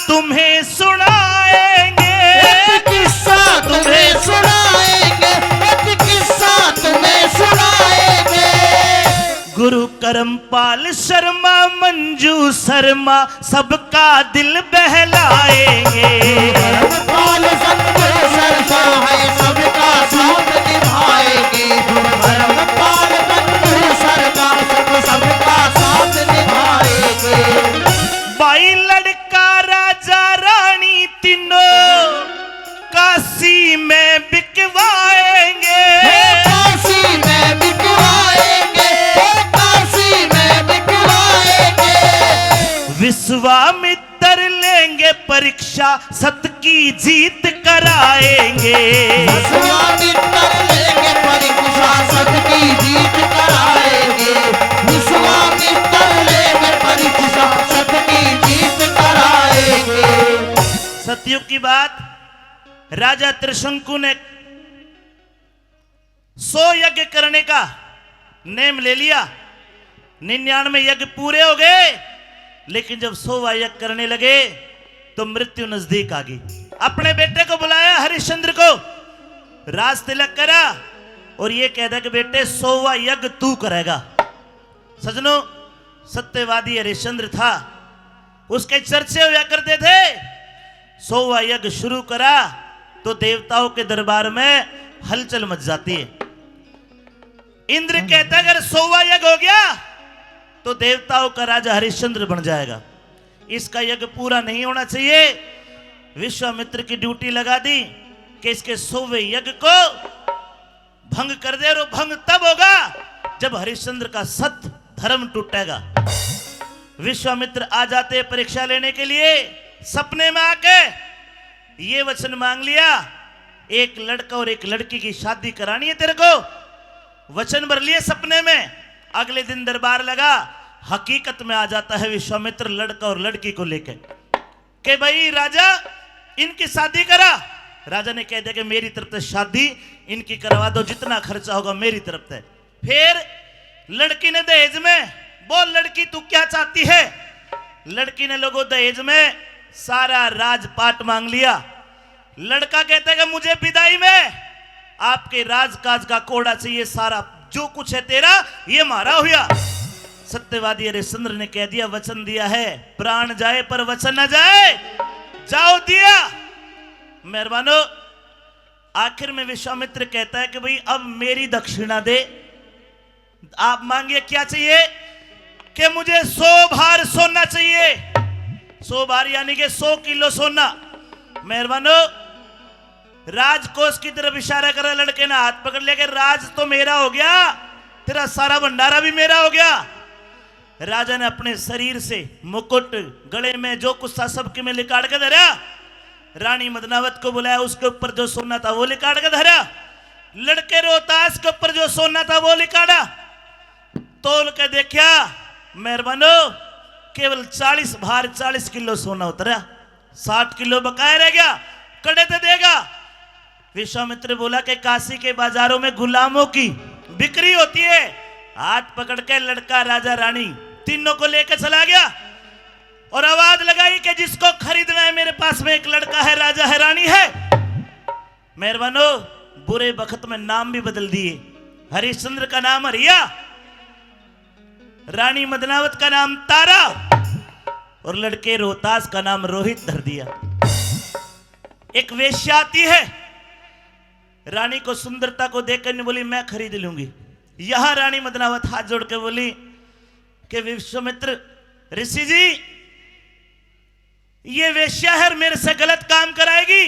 तुम्हें सुनाएंगे, एक किस्सा तुम्हें सुनाएंगे, एक किस्सा तुम्हें सुनाएंगे। गुरु करमपाल शर्मा मंजू शर्मा सबका दिल बहलाएंगे। करमपाल संजू शर्मा है सबका साथ निभाएंगे। करमपाल संजू शर्मा सबका साथ निभाएंगे। भाई लड़का राजा रानी तीनों काशी में बिकवाएंगे। काशी में बिकवाएंगे, काशी में बिकवाएंगे। विश्वामित्र लेंगे परीक्षा सत की जीत कराएंगे। विश्वामित्र लेंगे परीक्षा सत की जीत कराएंगे। विश्वामित्र लेंगे परीक्षा सत की जीत कराएंगे। सतयुग की बात, राजा त्रिशंकु ने 100 यज्ञ करने का नेम ले लिया। 99 यज्ञ पूरे हो गए, लेकिन जब 100वां यज्ञ करने लगे तो मृत्यु नजदीक आ गई। अपने बेटे को बुलाया हरिश्चंद्र को, राज तिलक करा और ये कहता कि बेटे 100वां यज्ञ तू करेगा। सजनों, सत्यवादी हरिश्चंद्र था, उसके चर्चे हुआ करते थे। 100वां यज्ञ शुरू करा तो देवताओं के दरबार में हलचल मच जाती है। इंद्र कहता अगर 100वां यज्ञ हो गया तो देवताओं का राजा हरिश्चंद्र बन जाएगा, इसका यज्ञ पूरा नहीं होना चाहिए। विश्वामित्र की ड्यूटी लगा दी कि इसके 100वें यज्ञ को भंग कर दे, और भंग तब होगा जब हरिश्चंद्र का सत्य धर्म टूटेगा। विश्वामित्र आ जाते परीक्षा लेने के लिए, सपने में आके ये वचन मांग लिया, एक लड़का और एक लड़की की शादी करानी है तेरे को। वचन भर लिए सपने में। अगले दिन दरबार लगा, हकीकत में आ जाता है विश्वामित्र लड़का और लड़की को लेकर के भाई राजा इनकी शादी करा। राजा ने कह दिया कि मेरी तरफ से शादी इनकी करवा दो, जितना खर्चा होगा मेरी तरफ से। फिर लड़की ने दहेज में, बोल लड़की तू क्या चाहती है। लड़की ने लोगों दहेज में सारा राजपाट मांग लिया। लड़का कहता है कि मुझे विदाई में आपके राजकाज का कोड़ा चाहिए, सारा जो कुछ है तेरा ये मारा हुआ। सत्यवादी हरिश्चंद्र ने कह दिया, वचन दिया है, प्राण जाए पर वचन न जाए, जाओ दिया। मेहरबानो, आखिर में विश्वामित्र कहता है कि भाई अब मेरी दक्षिणा दे, आप मांगिए क्या चाहिए। कि मुझे 100 भार सोना चाहिए। 100 भार यानी कि 100 किलो सोना। मेहरबानो, राजकोष की तरफ इशारा कर लड़के ने हाथ पकड़ लिया कि राज तो मेरा हो गया, तेरा सारा भंडारा भी मेरा हो गया। राजा ने अपने शरीर से मुकुट, गले में जो कुछ था सबके में लिकाड़ के धरा। रानी मदनावत को बुलाया, उसके ऊपर जो सोना था वो लिकाड़ के धरा। लड़के रोहतास के ऊपर जो सोना था वो लिकाड़ा। तोल के देखा, मेहरबानो, केवल 40 भार 40 किलो सोना उतरा, 60 किलो बकाया रह गया, कड़े तो देगा। विश्वामित्र बोला कि काशी के बाजारों में गुलामों की बिक्री होती है। हाथ पकड़ के लड़का राजा रानी तीनों को लेकर चला गया और आवाज लगाई कि जिसको खरीदना है मेरे पास में एक लड़का है, राजा है, रानी है। मेहरबानो, बुरे वक्त में नाम भी बदल दिए। हरिश्चंद्र का नाम हरिया, रानी मदनावत का नाम तारा और लड़के रोहतास का नाम रोहित धर दिया। एक वेश्या आती है, रानी को सुंदरता को देखकर ने बोली मैं खरीद लूंगी। यहां रानी मदनावत हाथ जोड़ के बोली कि विश्वामित्र ऋषि जी, ये वेश्या है, मेरे से गलत काम कराएगी।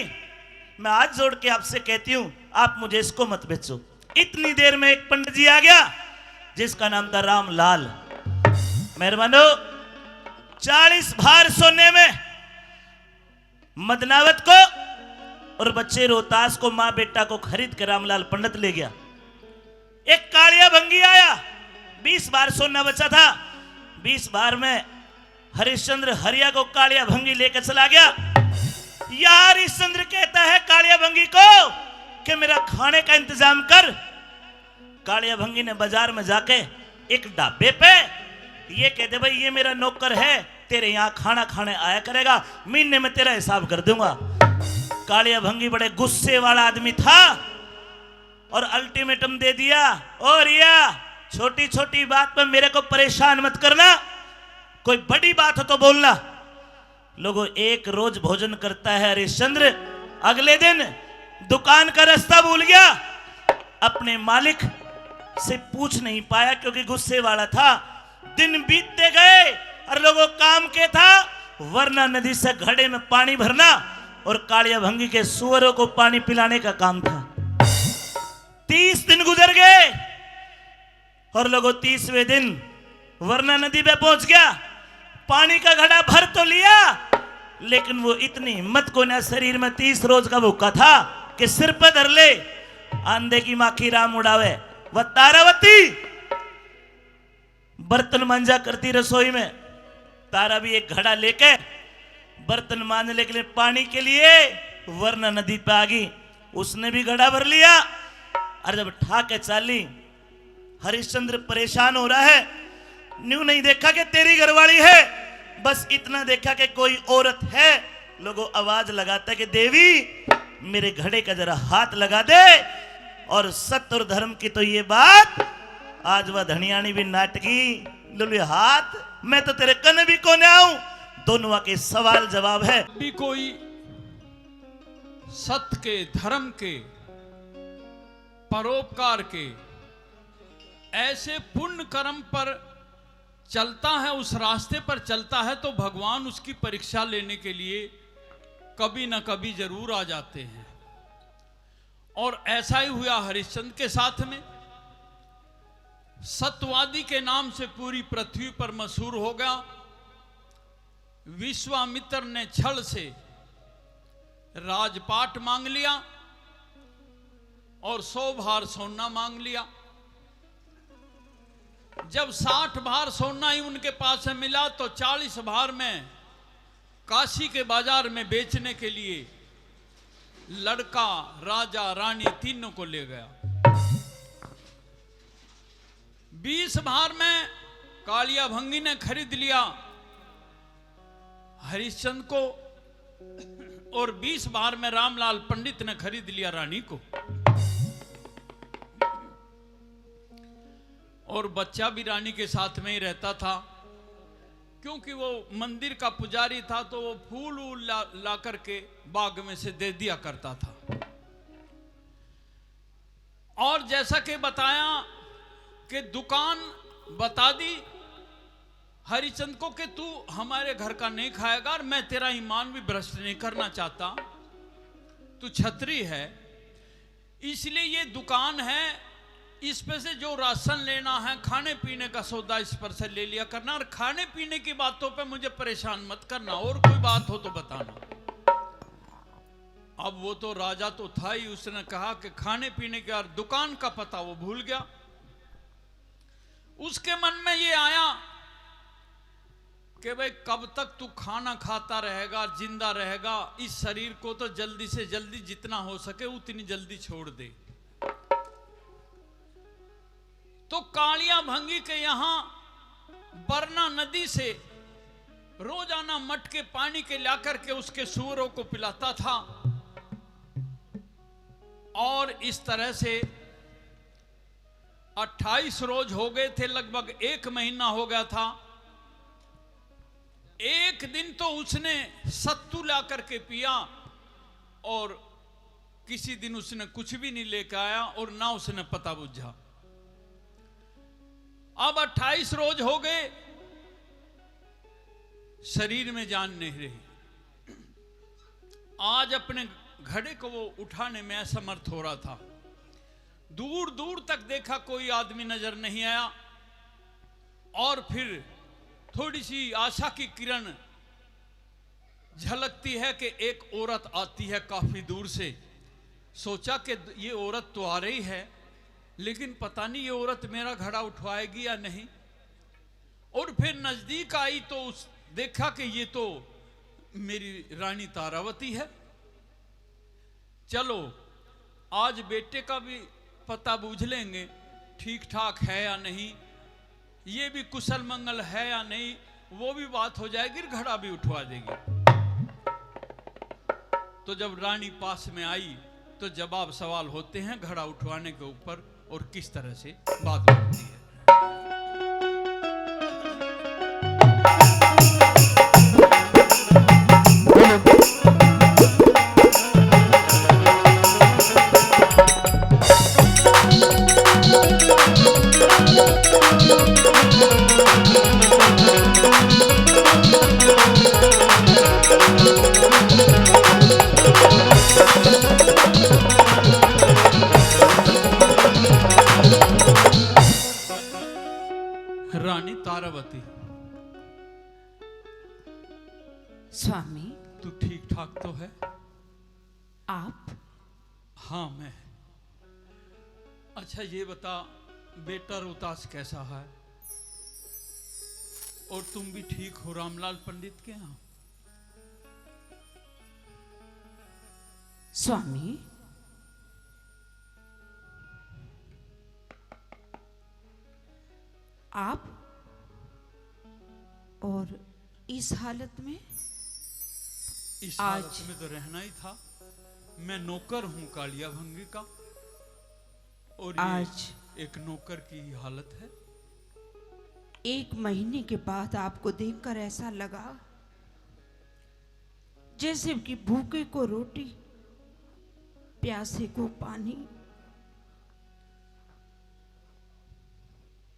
मैं हाथ जोड़ के आपसे कहती हूं आप मुझे इसको मत बेचो। इतनी देर में एक पंडित जी आ गया जिसका नाम था रामलाल। मेहरबानो, 40 भार सोने में मदनावत को और बच्चे रोहतास को, मां बेटा को खरीद के रामलाल पंडित ले गया। एक कालिया भंगी आया, 20 बार सोना बचा था। 20 बार में हरिश्चंद्र हरिया को कालिया भंगी लेकर चला गया। यार हरिश्चंद्र कहता है कालिया भंगी को कि मेरा खाने का इंतजाम कर। कालिया भंगी ने बाजार में जाके एक ढाबे पे ये कहते भाई ये मेरा नौकर है, तेरे यहाँ खाना खाने आया करेगा, महीने में तेरा हिसाब कर दूंगा। कालिया भंगी बड़े गुस्से वाला आदमी था और अल्टीमेटम दे दिया, ओ रिया छोटी छोटी बात में मेरे को परेशान मत करना, कोई बड़ी बात हो तो बोलना। लोगों, एक रोज भोजन करता है हरिश्चंद्र, अगले दिन दुकान का रास्ता भूल गया, अपने मालिक से पूछ नहीं पाया क्योंकि गुस्से वाला था। दिन बीतते गए और लोगों काम के था वरना नदी से घड़े में पानी भरना और कालिया भंगी के सुअरों को पानी पिलाने का काम था। 30 दिन गुजर गए और लोगों 30वें दिन वरना नदी पे पहुंच गया, पानी का घड़ा भर तो लिया, लेकिन वो इतनी हिम्मत को ना शरीर में 30 रोज का भूखा था कि सिर पर धर ले, आंधे की माखी राम उड़ावे। वह तारावती बर्तन मांजा करती रसोई में, तारा भी एक घड़ा लेके बर्तन मांजने के लिए पानी के लिए वरना नदी पे आ गई, उसने भी घड़ा भर लिया। और जब ठाके चाली, हरिश्चंद्र परेशान हो रहा है, न्यू नहीं देखा कि तेरी घरवाली है, बस इतना देखा कि कोई औरत है। लोगों आवाज लगाता है कि देवी मेरे घड़े का जरा हाथ लगा दे। और सत्य और धर्म की तो ये बात, आज वह धनियानी भी नाटकी लुले हाथ, मैं तो तेरे कन भी कोने आऊं। दोनों के सवाल जवाब है। भी कोई सत्य के, धर्म के, परोपकार के ऐसे पुण्य कर्म पर चलता है, उस रास्ते पर चलता है, तो भगवान उसकी परीक्षा लेने के लिए कभी न कभी जरूर आ जाते हैं। और ऐसा ही हुआ हरिश्चंद्र के साथ में। सत्यवादी के नाम से पूरी पृथ्वी पर मशहूर हो गया। विश्वामित्र ने छल से राजपाट मांग लिया और 100 भार सोना मांग लिया। जब 60 भार सोना ही उनके पास से मिला तो 40 भार में काशी के बाजार में बेचने के लिए लड़का, राजा, रानी तीनों को ले गया। 20 भार में कालिया भंगी ने खरीद लिया हरिश्चंद्र को और 20 भार में रामलाल पंडित ने खरीद लिया रानी को। और बच्चा भी रानी के साथ में ही रहता था, क्योंकि वो मंदिर का पुजारी था तो वो फूल ला करके बाग में से दे दिया करता था। और जैसा कि बताया कि दुकान बता दी हरिचंद को कि तू हमारे घर का नहीं खाएगा और मैं तेरा ईमान भी भ्रष्ट नहीं करना चाहता, तू छत्री है, इसलिए ये दुकान है, इस पे से जो राशन लेना है, खाने पीने का सौदा इस पर से ले लिया करना, और खाने पीने की बातों पे मुझे परेशान मत करना, और कोई बात हो तो बताना। अब वो तो राजा तो था ही, उसने कहा कि खाने पीने के और दुकान का पता वो भूल गया। उसके मन में ये आया कि भाई कब तक तू खाना खाता रहेगा, जिंदा रहेगा, इस शरीर को तो जल्दी से जल्दी जितना हो सके उतनी जल्दी छोड़ दे। तो कालिया भंगी के यहां बरना नदी से रोजाना मटके पानी के लाकर के उसके सूअरों को पिलाता था। और इस तरह से 28 रोज हो गए थे, लगभग 1 महीना हो गया था। एक दिन तो उसने सत्तू ला करके पिया और किसी दिन उसने कुछ भी नहीं लेकर आया और ना उसने पता बुझा। अब 28 रोज हो गए, शरीर में जान नहीं रही। आज अपने घड़े को वो उठाने में असमर्थ हो रहा था। दूर दूर तक देखा, कोई आदमी नजर नहीं आया। और फिर थोड़ी सी आशा की किरण झलकती है कि एक औरत आती है काफी दूर से। सोचा कि ये औरत तो आ रही है, लेकिन पता नहीं ये औरत मेरा घड़ा उठवाएगी या नहीं। और फिर नजदीक आई तो देखा कि ये तो मेरी रानी तारावती है। चलो आज बेटे का भी पता बूझ लेंगे, ठीक ठाक है या नहीं, ये भी कुशल मंगल है या नहीं। वो भी बात हो जाएगी, घड़ा भी उठवा देगी। तो जब रानी पास में आई तो जवाब सवाल होते हैं घड़ा उठवाने के ऊपर और किस तरह से बात बनती है। रानी तारावती, स्वामी, तू ठीक ठाक तो है? आप? हाँ मैं। अच्छा ये बता, बेटा रोहतास कैसा है? और तुम भी ठीक हो रामलाल पंडित के यहाँ? स्वामी, आप और इस हालत में? इस आज- हालत में तो रहना ही था। मैं नौकर हूं कालिया भंगी का, और ये आज एक नौकर की ही हालत है। 1 महीने के बाद आपको देखकर ऐसा लगा जैसे कि भूखे को रोटी, प्यासे को पानी,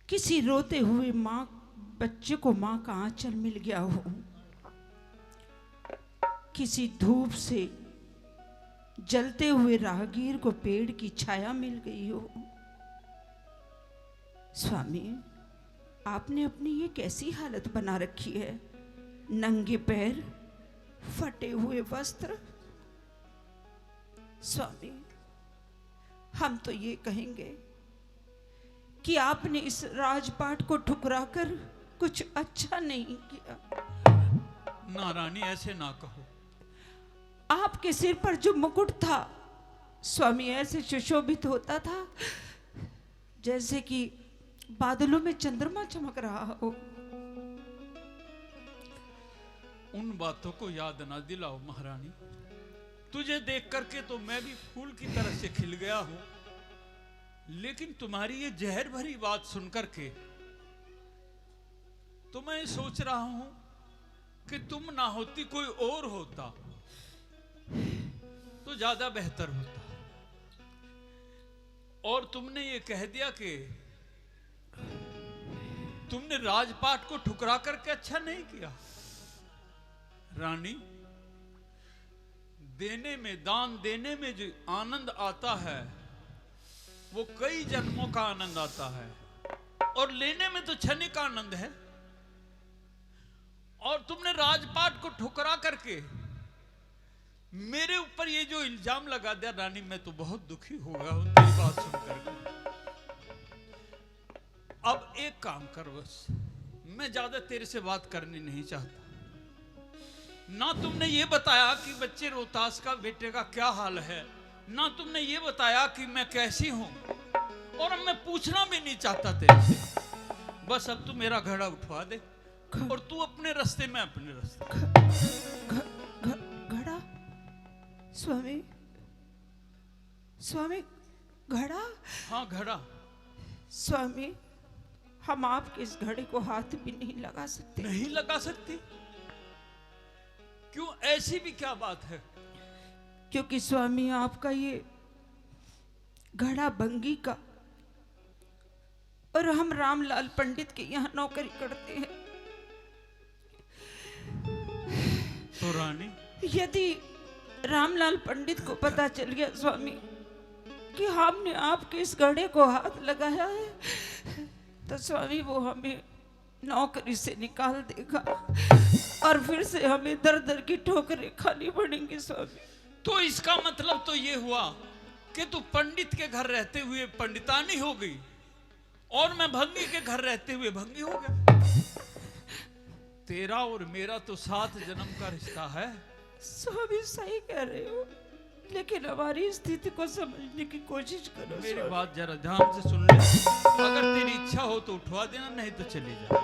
किसी रोते हुए माँ बच्चे को माँ का आंचल मिल गया हो, किसी धूप से जलते हुए राहगीर को पेड़ की छाया मिल गई हो। स्वामी, आपने अपनी ये कैसी हालत बना रखी है? नंगे पैर, फटे हुए वस्त्र। स्वामी, हम तो ये कहेंगे कि आपने इस राजपाट को ठुकराकर कुछ अच्छा नहीं किया। ना रानी, ऐसे ना कहो। आपके सिर पर जो मुकुट था स्वामी, ऐसे सुशोभित होता था जैसे कि बादलों में चंद्रमा चमक रहा हो। उन बातों को याद ना दिलाओ महारानी। तुझे देख करके तो मैं भी फूल की तरह से खिल गया हूं, लेकिन तुम्हारी ये जहर भरी बात सुनकर के तो मैं सोच रहा हूं कि तुम ना होती कोई और होता तो ज्यादा बेहतर होता। और तुमने ये कह दिया कि तुमने राजपाट को ठुकरा करके अच्छा नहीं किया। रानी, देने में, दान देने में जो आनंद आता है वो कई जन्मों का आनंद आता है, और लेने में तो क्षणिक आनंद है। और तुमने राजपाट को ठुकरा करके मेरे ऊपर ये जो इल्जाम लगा दिया रानी, मैं तो बहुत दुखी हो गया हूं तेरी बात सुनकर। अब एक काम कर, बस मैं ज्यादा तेरे से बात करनी नहीं चाहता। ना तुमने ये बताया कि बच्चे रोहतास का बेटे का क्या हाल है, ना तुमने ये बताया कि मैं कैसी हूं, और अब मैं पूछना भी नहीं चाहता तेरे से। बस अब तू मेरा घड़ा उठवा दे और तू अपने रास्ते में अपने रास्ते। घड़ा? स्वामी, स्वामी, घड़ा? हाँ घड़ा। स्वामी, हम आपके इस घड़े को हाथ भी नहीं लगा सकते। नहीं लगा सकती? क्यों, ऐसी भी क्या बात है? क्योंकि स्वामी, आपका ये घड़ा बंगी का, और हम रामलाल पंडित के यहाँ नौकरी करते हैं। तो रानी, यदि रामलाल पंडित को पता चल गया स्वामी कि हमने आपके इस घड़े को हाथ लगाया है, तो स्वामी वो हमें नौकरी से निकाल देगा और फिर से हमें दर दर की ठोकरें खानी पड़ेंगी स्वामी। तो इसका मतलब तो ये हुआ कि तू पंडित के घर रहते हुए पंडितानी हो गई और मैं भंगी के घर रहते हुए भंगी हो गया। तेरा और मेरा तो 7 जन्म का रिश्ता है। स्वामी सही कह रहे हो, लेकिन हमारी स्थिति को समझने की कोशिश करो। मेरी स्वामी। बात जरा ध्यान से सुन ले। अगर तेरी इच्छा हो तो उठवा देना, नहीं तो चली जा।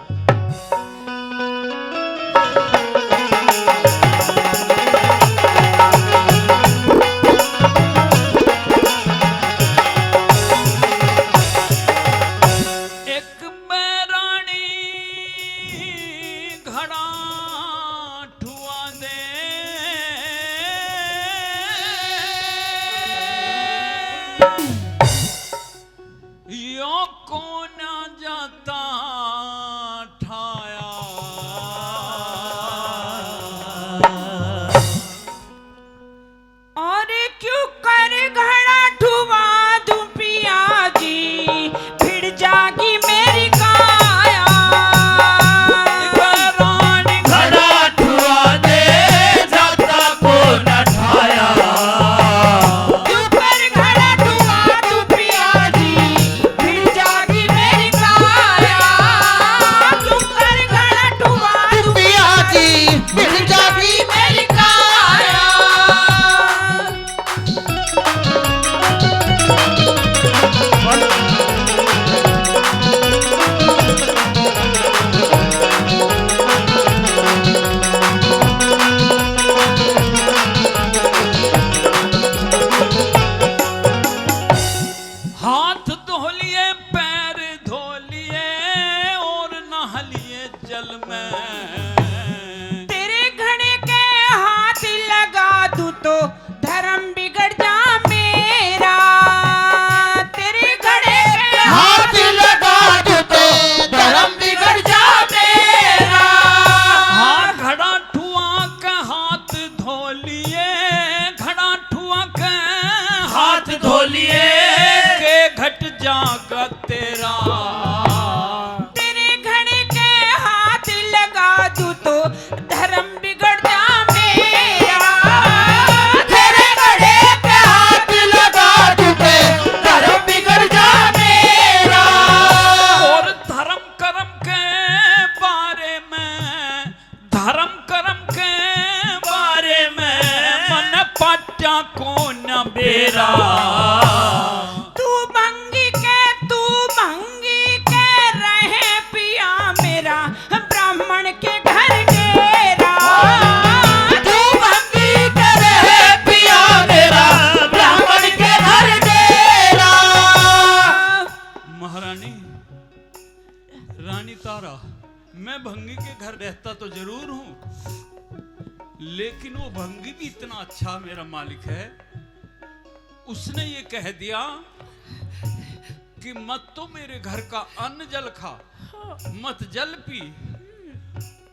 रानी तारा, मैं भंगी के घर रहता तो जरूर हूं, लेकिन वो भंगी भी इतना अच्छा मेरा मालिक है, उसने ये कह दिया कि मत तो मेरे घर का अन्न जल खा, मत जल पी,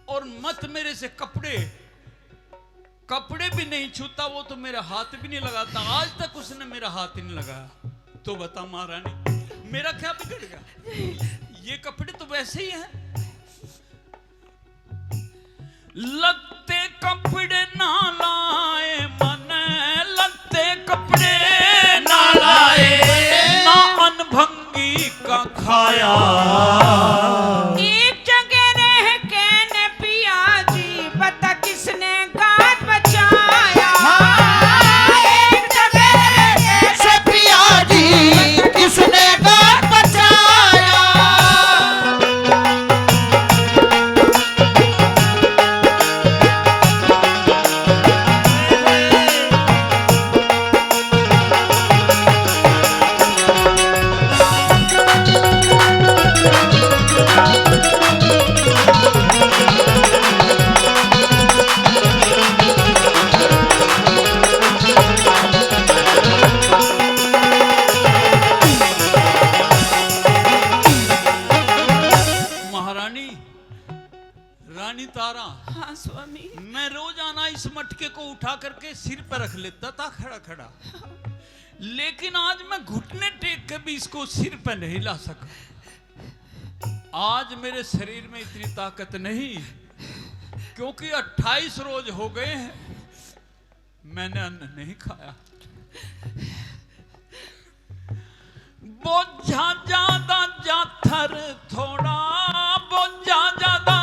और मत मेरे से कपड़े भी नहीं छूता, वो तो मेरा हाथ भी नहीं लगाता। आज तक उसने मेरा हाथ ही नहीं लगाया। तो बता महारानी, मेरा क्या बिगड़ गया? ये कपड़े तो वैसे ही हैं। लगते कपड़े ना लाए मन, लगते कपड़े ना लाए, ना अनभंगी का खाया। एक जगह रह के ने पिया जी, बता किसने गात बचाया। एक जगह कैसे पिया जी, किसने गात बचाया। महारानी, रानी तारा, हाँ स्वामी। मैं रोजाना इस मटके को उठा करके सिर पर रख लेता था खड़ा खड़ा, लेकिन आज मैं घुटने टेक के भी इसको सिर पर नहीं ला सका। आज मेरे शरीर में इतनी ताकत नहीं, क्योंकि 28 रोज हो गए हैं मैंने अन्न नहीं खाया। बोझा ज्यादा जाथर थोड़ा, बोझा ज्यादा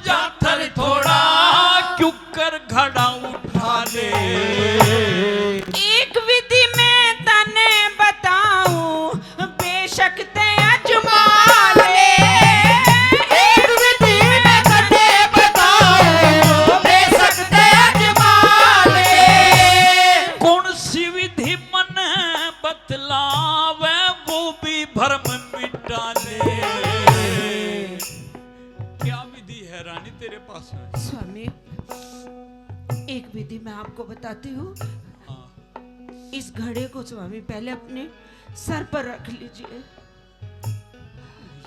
जाथर थोड़ा, क्यों कर घड़ा उठा ले। एक विधि में तने बताऊं, बेशक ते अजमा ले। एक विधि में तने बताओ, बेशक ते अजमा ले। कौन सी विधि मन बतलावे, वो भी भरम मिटा ले। क्या विधि है रानी तेरे पास में? स्वामी, एक विधि मैं आपको बताती हूँ। हाँ, इस घड़े को स्वामी पहले अपने सर पर रख लीजिए।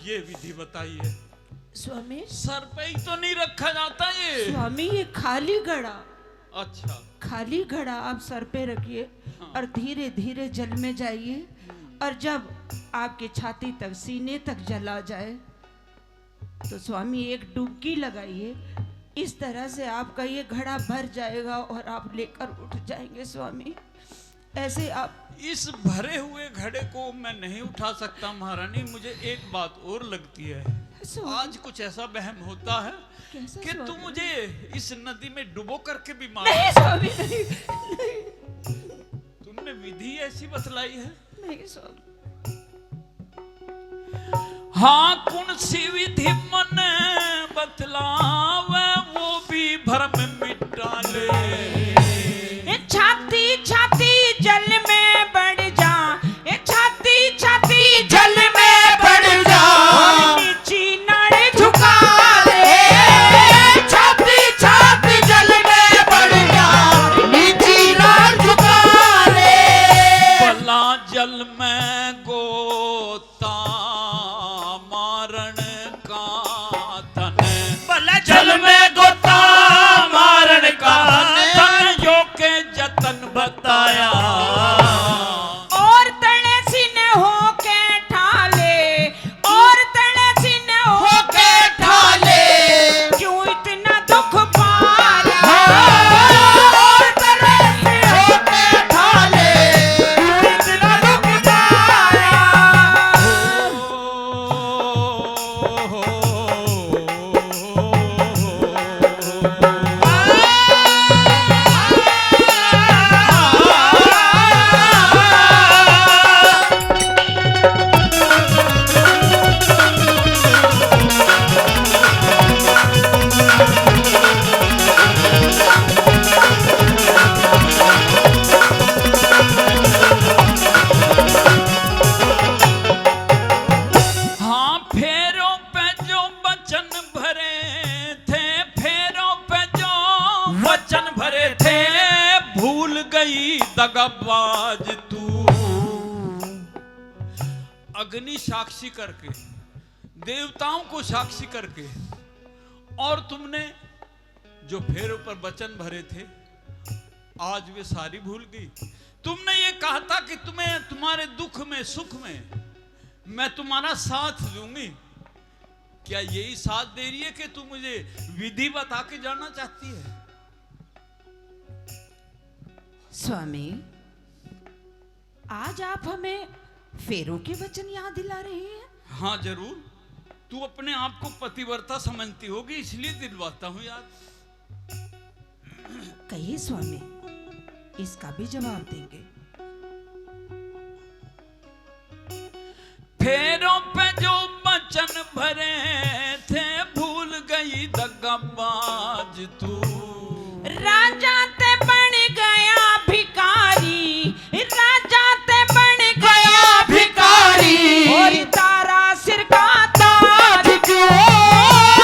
ये विधि बताइए। स्वामी, सर पे ही तो नहीं रखा जाता ये। स्वामी ये खाली घड़ा, अच्छा, खाली घड़ा आप सर पे रखिए और धीरे धीरे जल में जाइए, और जब आपके छाती तक, सीने तक जल आ जाए तो स्वामी एक डुबकी लगाइए। इस तरह से आपका ये घड़ा भर जाएगा और आप लेकर उठ जाएंगे स्वामी। ऐसे आप इस भरे हुए घड़े को मैं नहीं उठा सकता महारानी। मुझे एक बात और लगती है, स्वामी, आज कुछ ऐसा वहम होता है कैसा कि तू स्वामी? मुझे इस नदी में डुबो करके भी मार। नहीं स्वामी, नहीं, तुमने विधि ऐसी बतलाई है? नहीं स्वामी। हाँ, कौन सी विधि मन बतलावे, वो भी भरम मिटा ले। ये छाती छाती जल में बढ़ जा, ये छाती छाती जल में बढ़ जा, नीची नाड़े झुका ले। छाती छाती जल में बढ़ जा, नीची नाड़ झुका ले। भला जल में गोता मारण का धन, भला जल में गोता मारण का धन जो के जतन बताया। और तले सीने होके ठाले, और तले सीने होके ठाले, क्यों इतना दुख पाया। और तरह से होके ठाले, इतना दुख पाया। हाँ, फेरों पे वचन भरे थे, फेरों पे जो वचन भरे थे, भूल गई दगाबाज तू। अग्नि साक्षी करके, देवताओं को साक्षी करके, और तुमने जो फेरों पर वचन भरे थे आज वे सारी भूल गई। तुमने ये कहा था कि तुम्हें तुम्हारे दुख में सुख में मैं तुम्हारा साथ दूंगी। क्या यही साथ दे रही है कि तू मुझे विधि बता के जाना चाहती है? स्वामी, आज आप हमें फेरों के वचन याद दिला रहे हैं। हाँ जरूर, तू अपने आप को पतिव्रता समझती होगी इसलिए दिलवाता हूं याद। कहिए स्वामी, इसका भी जवाब देंगे। फेरों पे जो वचन भरे थे, भूल गई दगाबाज तू। राजा ते बन गया भिखारी, राजा ते बन गया भिखारी, और तारा सिर का ताज क्यों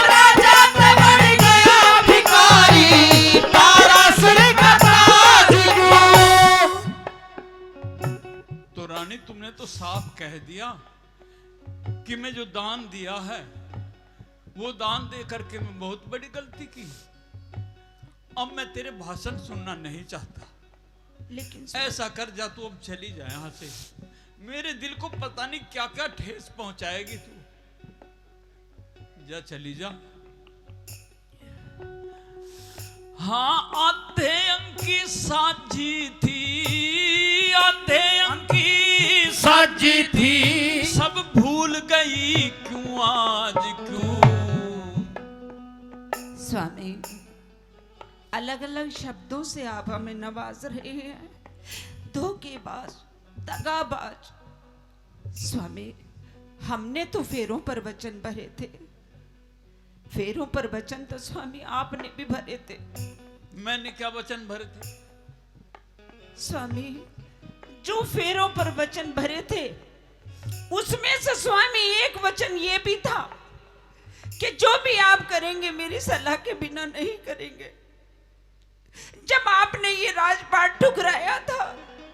राजा ते बन गया भिखारी, तारा सिर का ताज क्यों। तो रानी, तुमने तो साफ कह दिया कि मैं जो दान दिया है वो दान दे करके मैं बहुत बड़ी गलती की। अब मैं तेरे भाषण सुनना नहीं चाहता। लेकिन ऐसा कर, जा तू अब चली जा यहां से। मेरे दिल को पता नहीं क्या क्या ठेस पहुंचाएगी तू। जा, चली जा। हाँ, आधे अंकी साजी थी, आधे अंकी साजी थी, सब भूल गई क्यों आज क्यों। स्वामी, अलग अलग शब्दों से आप हमें नवाज रहे हैं। धोखेबाज, दगाबाज। स्वामी, हमने तो फेरों पर वचन भरे थे। फेरों पर वचन तो स्वामी आपने भी भरे थे। मैंने क्या वचन भरे थे? स्वामी, जो फेरों पर वचन भरे थे उसमें से स्वामी एक वचन ये भी था कि जो भी आप करेंगे मेरी सलाह के बिना नहीं करेंगे। जब आपने ये राजपाट ठुकराया था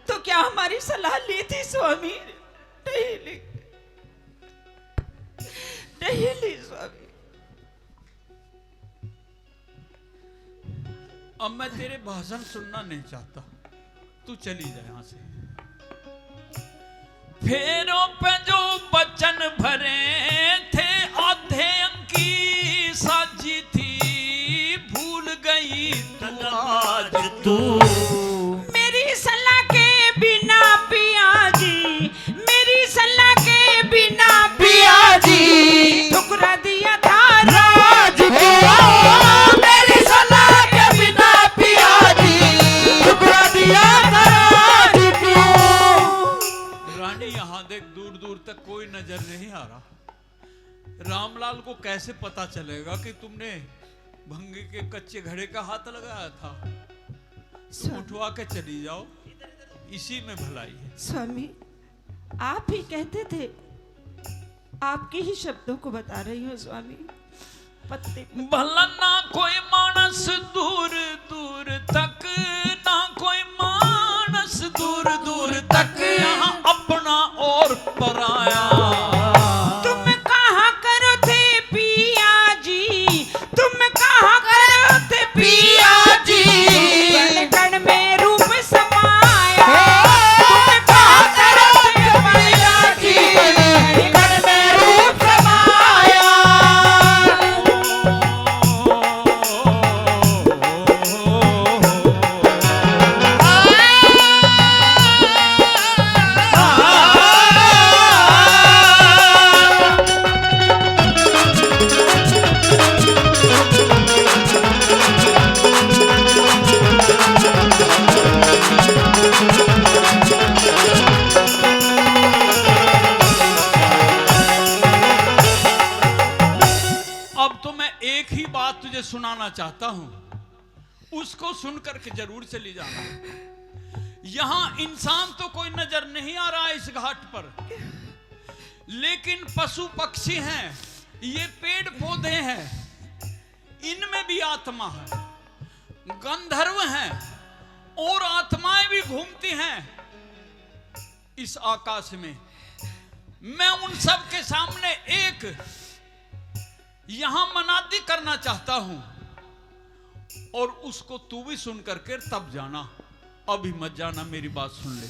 तो क्या हमारी सलाह ली थी स्वामी? नहीं ली, नहीं ली स्वामी। अब मैं तेरे भाषण सुनना नहीं चाहता, तू चली जा यहां से। फेरों पे जो वचन भरे थे, आधे अंकी साजी थी, भूल गई दगाबाज तू। मेरी सलाह के बिना पिया जी, मेरी सलाह के बिना पिया जी, ठुकरा दिया था राज क्यों मेरी सलाह के बिना पिया जी, ठुकरा दिया था राज क्यों। रानी, यहां देख, दूर दूर तक कोई नजर नहीं आ रहा। रामलाल को कैसे पता चलेगा कि तुमने भंगी के कच्चे घड़े का हाथ लगाया था? तुम उठवा के चली जाओ, इसी में भलाई है। स्वामी, आप ही कहते थे, आपके ही शब्दों को बता रही हूँ स्वामी। पत्ते भला ना कोई मानस दूर दूर तक, ना कोई मानस दूर दूर तक, यहाँ अपना और पराया। तुम कहाँ करो थे पिया जी, तुम कहाँ करो थे पिया जी, कण कण में रूप समाया। तुम कहाँ करो थे पिया जी, कण में रूप समाया। अब तो मैं एक ही बात तुझे सुनाना चाहता हूं, उसको सुनकर के जरूर चली जाना। यहां इंसान तो कोई नजर नहीं आ रहा इस घाट पर, लेकिन पशु पक्षी हैं। ये पेड़ पेड़ पौधे हैं, इनमें भी आत्मा है, गंधर्व हैं और आत्माएं भी घूमती हैं इस आकाश में। मैं उन सब के सामने एक यहां मनादी करना चाहता हूं, और उसको तू भी सुन करके तब जाना, अभी मत जाना, मेरी बात सुन ले।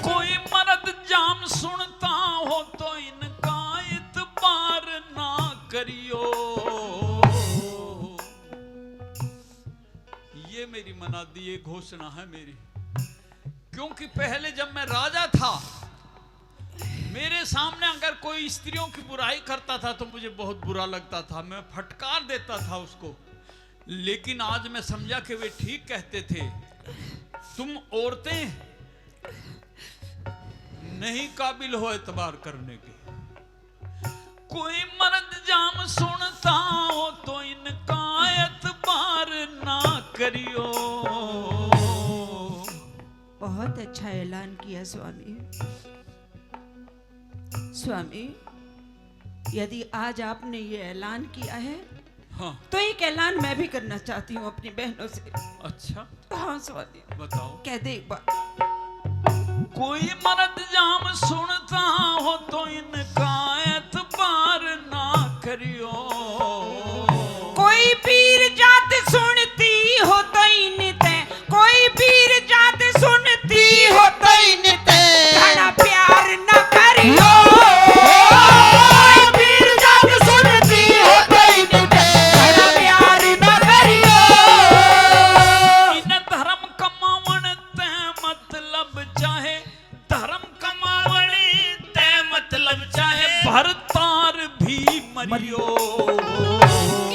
कोई मर्द जाम सुनता हो तो इनका इतबार ना करियो। ये मेरी मनादी, ये घोषणा है मेरी, क्योंकि पहले जब मैं राजा था, मेरे सामने अगर कोई स्त्रियों की बुराई करता था तो मुझे बहुत बुरा लगता था, मैं फटकार देता था उसको। लेकिन आज मैं समझा कि वे ठीक कहते थे। तुम औरतें नहीं काबिल हो एतबार करने के। कोई मर्द जाम सुनता हो तो इनका एतबार ना करियो। बहुत अच्छा ऐलान किया स्वामी। स्वामी, यदि आज आपने ये ऐलान किया है, हाँ, तो एक ऐलान मैं भी करना चाहती हूँ अपनी बहनों से। अच्छा, हाँ स्वामी, बताओ। कह दे एक बार। कोई मर्द जाम सुनता हो तो इनका एतबार ना करियो। कोई पीर जात सुनती हो तो इनते, कोई पीर जात सुनती हो तो इनते घड़ा प्यार न करियो। कोई पीर जात सुनती हो तो इनते घड़ा प्यार न करियो। इन धर्म कमावन ते मतलब चाहे, धर्म कमावन ते मतलब चाहे, भरतार भी मरियो।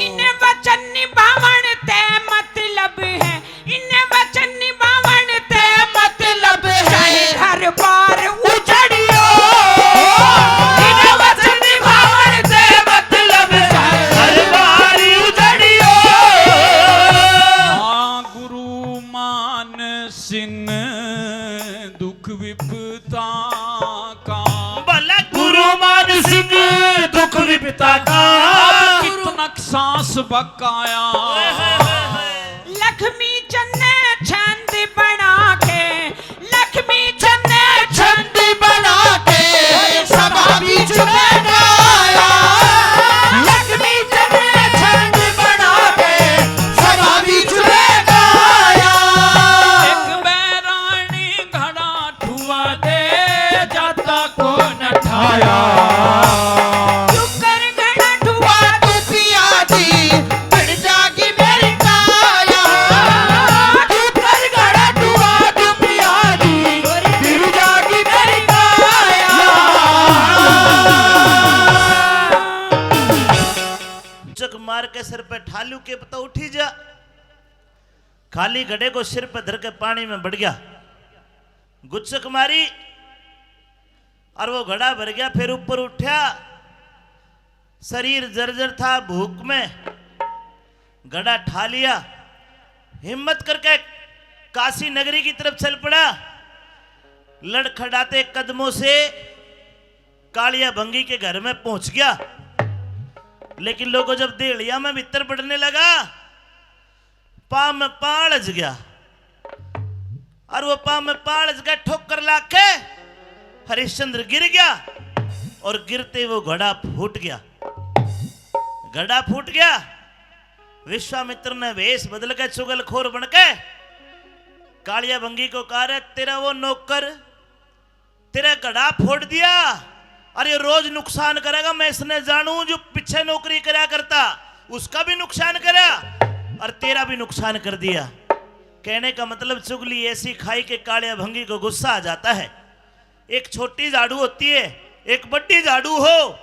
इन्हें वचन निभावन ते मतलब है, इन्हें वचन निभावन ते मतलब चाहे घर बार उजड़ियो। इन्हें वचन निभावन ते मतलब चाहे घर बार उजड़ियो। हाँ, गुरु मान सिंह दुख विपता का, भला गुरु मान सिंह दुख विपता का कितना सांस बकाया। लक्ष्मी चन्ने छंद बना के, लक्ष्मी चन्ने छंद बना के सभा बीच में गाया। लक्ष्मी चन्ने छंद बना के सभा बीच में गाया। एक बैरानी घड़ा ठुआ दे, जाता को न ठाया। चुकर घड़ा ठुआ तू पिया दी, बढ़ जागी मेरी काया। चुकर घड़ा ठुआ तू पिया दी, बढ़ जागी मेरी काया। चक मार के सिर पे ठालू के पता उठी जा। खाली गड्ढे को सिर पे धर के पानी में बढ़ गया, गुच्चक मारी और वो घड़ा भर गया। फिर ऊपर उठा, शरीर जर्जर था, भूख में घड़ा ठा लिया। हिम्मत करके काशी नगरी की तरफ चल पड़ा। लड़खड़ाते कदमों से कालिया भंगी के घर में पहुंच गया। लेकिन लोगों जब देहलिया में भीतर बढ़ने लगा, पाँव में पाड़ज गया, और वो पाँव में पाड़ज गया, ठोकर लाके हरिश्चंद्र गिर गया, और गिरते वो घड़ा फूट गया। घड़ा फूट गया। विश्वामित्र ने वेश बदल के चुगलखोर बन के कालिया भंगी को कहा, रे तेरा वो नौकर तेरा घड़ा फोड़ दिया, अरे रोज नुकसान करेगा। मैं इसने जानू जो पीछे नौकरी करा करता, उसका भी नुकसान करा और तेरा भी नुकसान कर दिया। कहने का मतलब चुगली ऐसी खाई के कालिया भंगी को गुस्सा आ जाता है। एक छोटी झाड़ू होती है, एक बड़ी झाड़ू हो।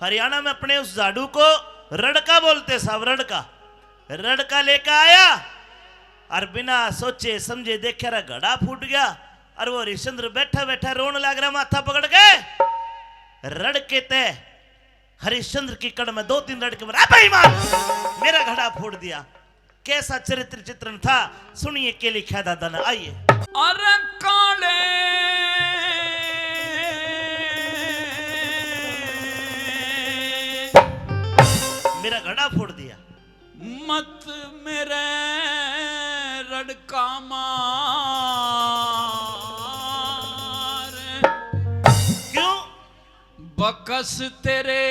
हरियाणा में अपने उस झाड़ू को रड़का बोलते साहब, रड़का। रड़का लेकर आया और बिना सोचे समझे देखे रहा घड़ा फूट गया। और वो हरिश्चंद्र बैठा बैठा रोने लग रहा, माथा पकड़ के। रड़के तय हरिश्चंद्र की कड़ में 2-3 लड़के बोला बेईमान मेरा घड़ा फोड़ दिया। कैसा चरित्र चित्रण था सुनिए के लिखा दादा ने, आइए। अरे काले मेरा घड़ा फोड़ दिया। मत मेरे रड़का मार, क्यों? बकस तेरे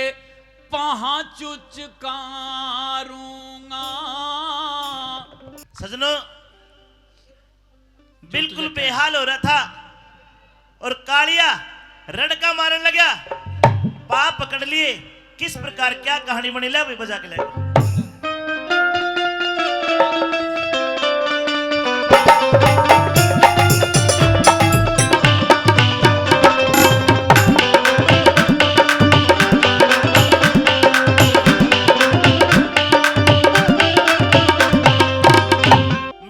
पहां चुचकारूंगा। सजनों बिल्कुल बेहाल हो रहा था और कालिया रड़का मारने लगा। पाप पकड़ लिए। किस प्रकार क्या कहानी बनी ले बजा के ले।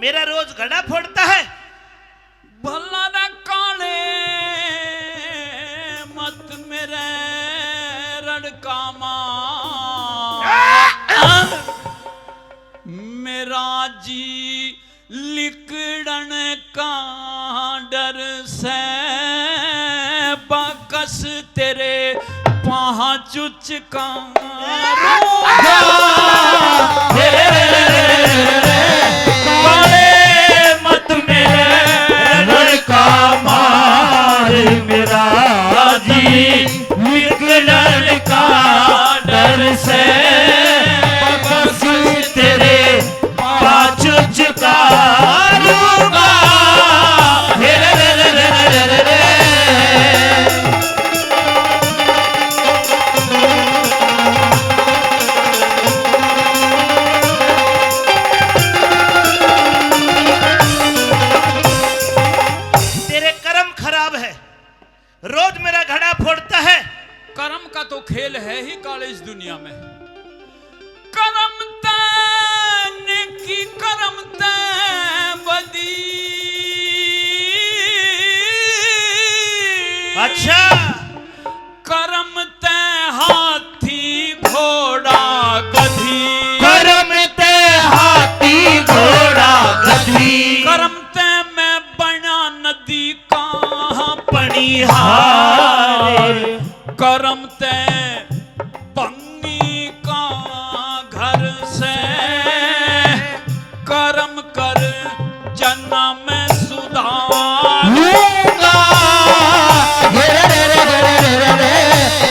मेरा रोज घड़ा फोड़ता है। भला न काले मत मेरे रड़का मार, मेरा जी लिकड़न का डर से बकस तेरे पहां मत मेरे रड़का मार, मेरा जी निकलन का डर से बस तेरे पाँच चुकारूंगा। तेरे कर्म खराब है, रोज मेरा घड़ा फोड़ता है। कर्म का तो खेल है ही काले इस दुनिया में। कर्म तैने की कर्म तै बदी, अच्छा कर्म तै हाथी घोड़ा गधी, कर्म ते हाथी घोड़ा गधी, कर्म तै मैं बना नदी कहाँ पनिहार, कर्म तै पंगी का घर से, कर्म कर जन्म सुधार।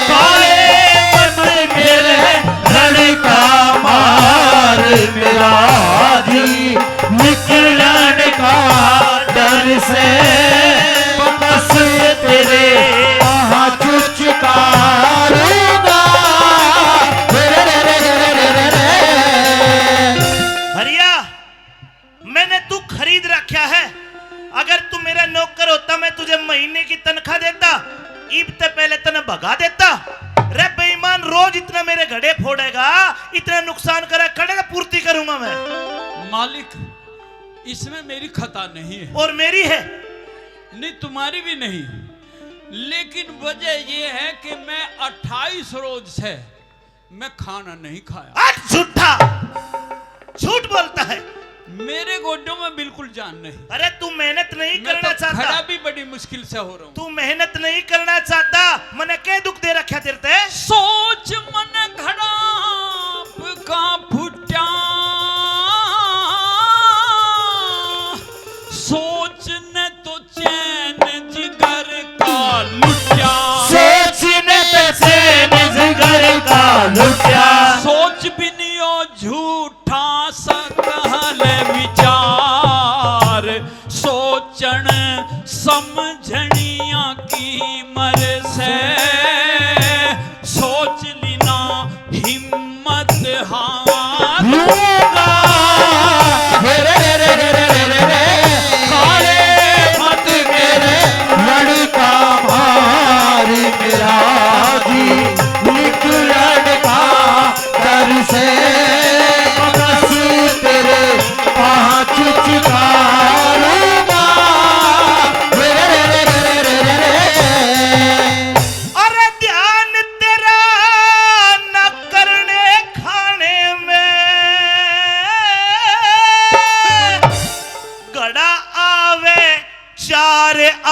काले मत मेरे रड़का मार, मेरा जी निकलन का डर से बस तेरे वहाँ चुचकारूंगा। हरिया मैंने तू खरीद रखा है। अगर तू मेरा नौकर होता मैं तुझे महीने की तनख्वाह देता, ईद से पहले तने भगा देता। रे बेईमान रोज इतना मेरे घड़े फोड़ेगा, इतना नुकसान करे खड़ेगा, पूर्ति करूंगा मैं। मालिक इसमें मेरी खता नहीं है। और मेरी है। नहीं तुम्हारी भी नहीं, लेकिन वजह यह है कि मैं 28 रोज से मैं खाना नहीं खाया। आज झूठा झूठ बोलता है। मेरे गोड्डों में बिल्कुल जान नहीं। अरे तू मेहनत नहीं मैं करना तो खड़ा चाहता। भी बड़ी मुश्किल से हो रहा हूँ। तू मेहनत नहीं करना चाहता, मैंने क्या दुख दे रखा तेरे ते? सोच मन घड़ा का फुट्या, सोच न तो चैन जिगर का लुट्या, सोचने से निजगर का लुट्या, सोच बिनियो झूठा सकल विचार, सोचन समझनिया की मर से, सोच लिना हिम्मत हार। लूंगा काले मत मेरे लड़का मार, मेरा जी निकलन का डर से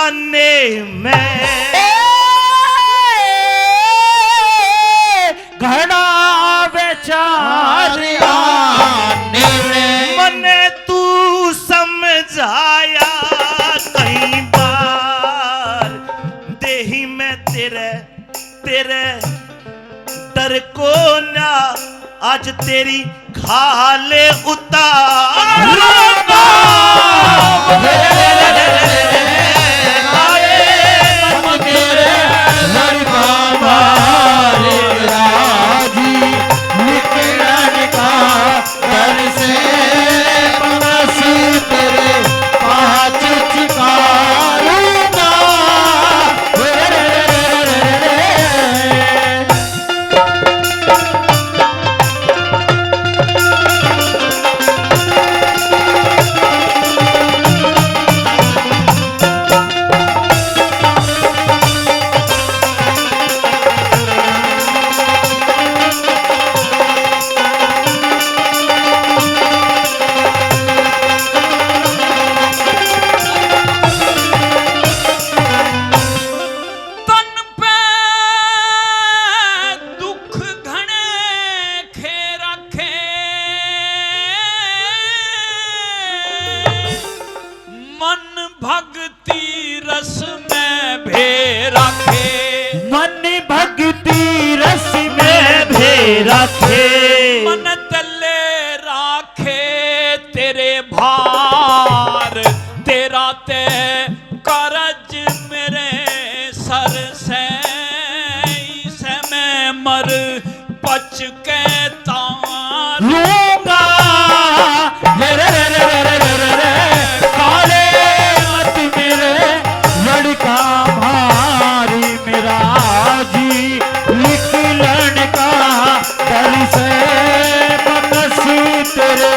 आने में घड़ा बेचार आने में मने तू समझाया कई बार देही में तेरे तेरे डर को ना आज तेरी खाले उतारूंगा रखे मन तले राखे तेरे भार तेरा ते करज मेरे सर से मैं मर पच के तार लूंगा काले मत मेरे लड़का भारी मेरा जी लिख लड़का डर से बकस तेरे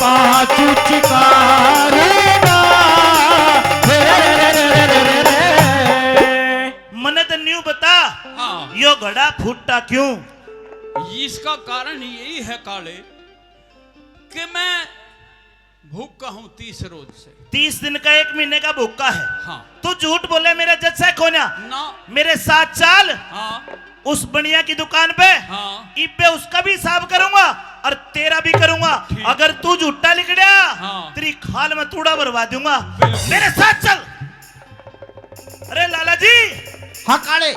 पाँच चिकारूंगा मने तो न्यू बता हाँ यो घड़ा फूटा क्यों? इसका कारण यही है काले कि मैं भूखा हूं 30 रोज से 30 दिन का 1 महीने का भूखा है। हाँ तू झूठ बोले मेरे जज से खोना ना मेरे साथ चाल हाँ उस बनिया की दुकान पे हाँ ईब पे उसका भी हिसाब करूंगा और तेरा भी करूंगा। ठीक। अगर तू झूठा लिख गया हाँ। तेरी खाल में तूड़ा बरवा दूंगा। बिल्कुल। मेरे साथ चल। अरे लाला जी हाँ काले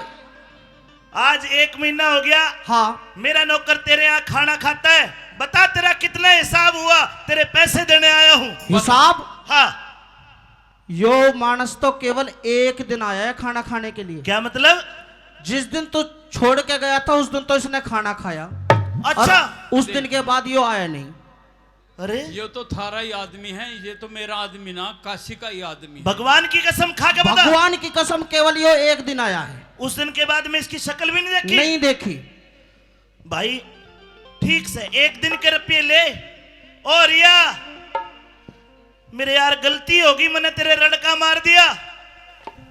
आज 1 महीना हो गया हाँ मेरा नौकर तेरे यहाँ खाना खाता है। बता तेरा कितना हिसाब हुआ? तेरे पैसे देने आया हूँ। हिसाब हाँ यो मानस तो केवल 1 दिन आया है खाना खाने के लिए। क्या मतलब? जिस दिन तू छोड़ के गया था उस दिन तो इसने खाना खाया अच्छा और उस दिन के बाद यो आया नहीं। अरे ये तो थारा ही आदमी है, ये तो मेरा आदमी ना काशी का ही आदमी है। भगवान की कसम खा के बता भगवान की कसम केवल यो 1 दिन आया है। उस दिन के बाद में इसकी शक्ल भी नहीं देखी। नहीं देखी। भाई ठीक से 1 दिन के रुपये ले। और या मेरे यार गलती होगी मैंने तेरे लड़का मार दिया।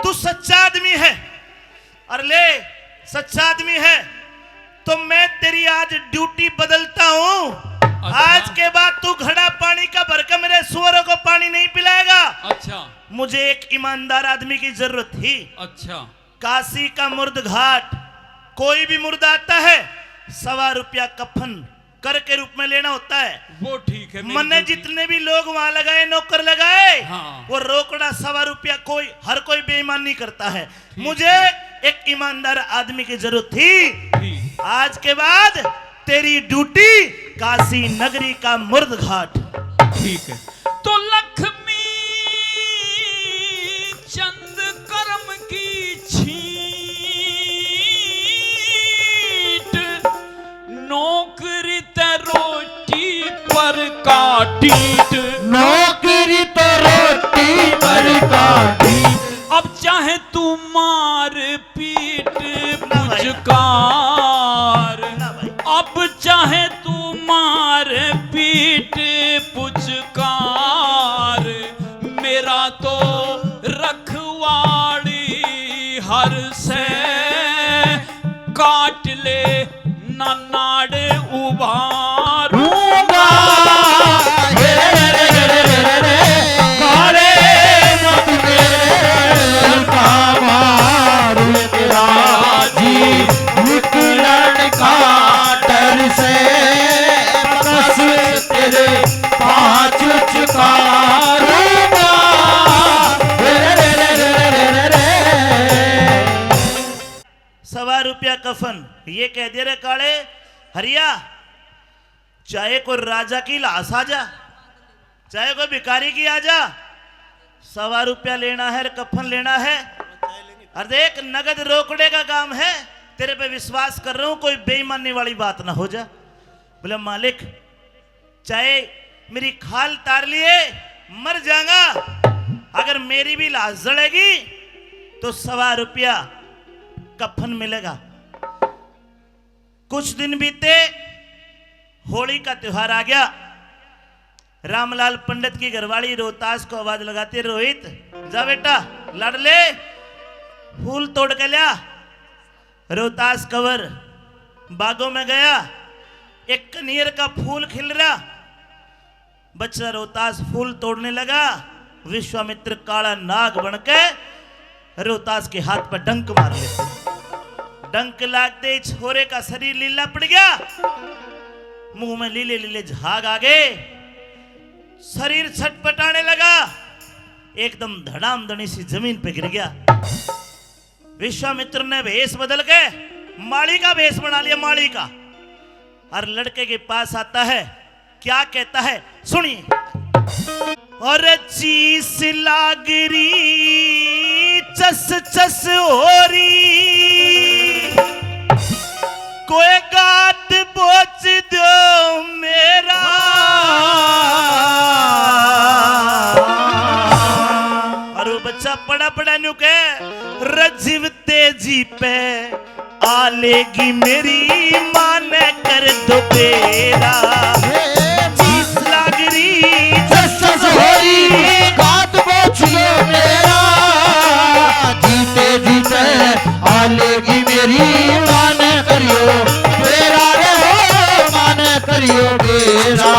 तू सच्चा आदमी है और ले सच्चा आदमी है तो मैं तेरी आज ड्यूटी बदलता हूं। आज के बाद तू घड़ा पानी का भरकर मेरे सुअरों को पानी नहीं पिलाएगा। अच्छा मुझे एक ईमानदार आदमी की जरूरत थी। अच्छा काशी का मुर्द घाट कोई भी मुर्दा आता है 1.25 रुपया कफन कर के रूप में लेना होता है। वो ठीक है। मेरी मैंने ड्यूटी- जितने भी लोग वहां लगाए नौकर लगाए हाँ। वो रोकड़ा 1.25 रुपया कोई हर कोई बेईमान नहीं करता है। मुझे एक ईमानदार आदमी की जरूरत थी। ठीक। आज के बाद तेरी ड्यूटी काशी नगरी का मुर्द घाट। ठीक है तो लक्ष्मी चंद कर्म की छीट नौकरी ते रोटी पर काटीट नौकरी तो रोटी पर काटी। अब चाहे तू मार पीट भाई। पुचकार ना भाई अब चाहे तू मार पीट पुचकार मेरा तो रखवाड़ी हर से काट ले ना नाड़ उबारूंगा काले मत मेरे कफन। ये कह दे रे काले हरिया, चाहे कोई राजा की लाश आ जा, चाहे कोई भिखारी की आ जा, 1.25 रुपया लेना है, कफन लेना है। और देख नगद रोकड़े का काम है, तेरे पे विश्वास कर रहा हूं, कोई बेईमानी वाली बात ना हो जा। बोले मालिक चाहे मेरी खाल तार लिए मर जाऊंगा, अगर मेरी भी लाश जलेगी तो 1.25 रुपया कफन मिलेगा। कुछ दिन बीते, होली का त्योहार आ गया। रामलाल पंडित की घरवाली रोहतास को आवाज लगाती, रोहित जा बेटा लड़ ले, फूल तोड़ के लिया। रोहतास कवर बागों में गया, एक कनेर का फूल खिल रहा, बच्चा रोहतास फूल तोड़ने लगा। विश्वामित्र काला नाग बनके रोहतास के हाथ पर डंक मार लेते, डंक लागते छोरे का शरीर लीला पड़ गया, मुंह में लीले लीले झाग आ गए, शरीर छटपटाने लगा, एकदम धड़ाम धड़ी सी जमीन पे गिर गया। विश्वामित्र ने भेष बदल के माली का भेष बना लिया, माली का, और लड़के के पास आता है, क्या कहता है सुनिए। और चीस लागरी चस चस हो रही, कोई गात बोच दो मेरा, और वो बच्चा पड़ा पड़ा न्यू के रजीव तेजी पे आलेगी मेरी मां ने कर दो तेरा। चीस लागरी जस होई गात बोझिए मेरा, जीते जीते आलेगी मेरी मान करियो मेरा रे, मान करियो मेरा।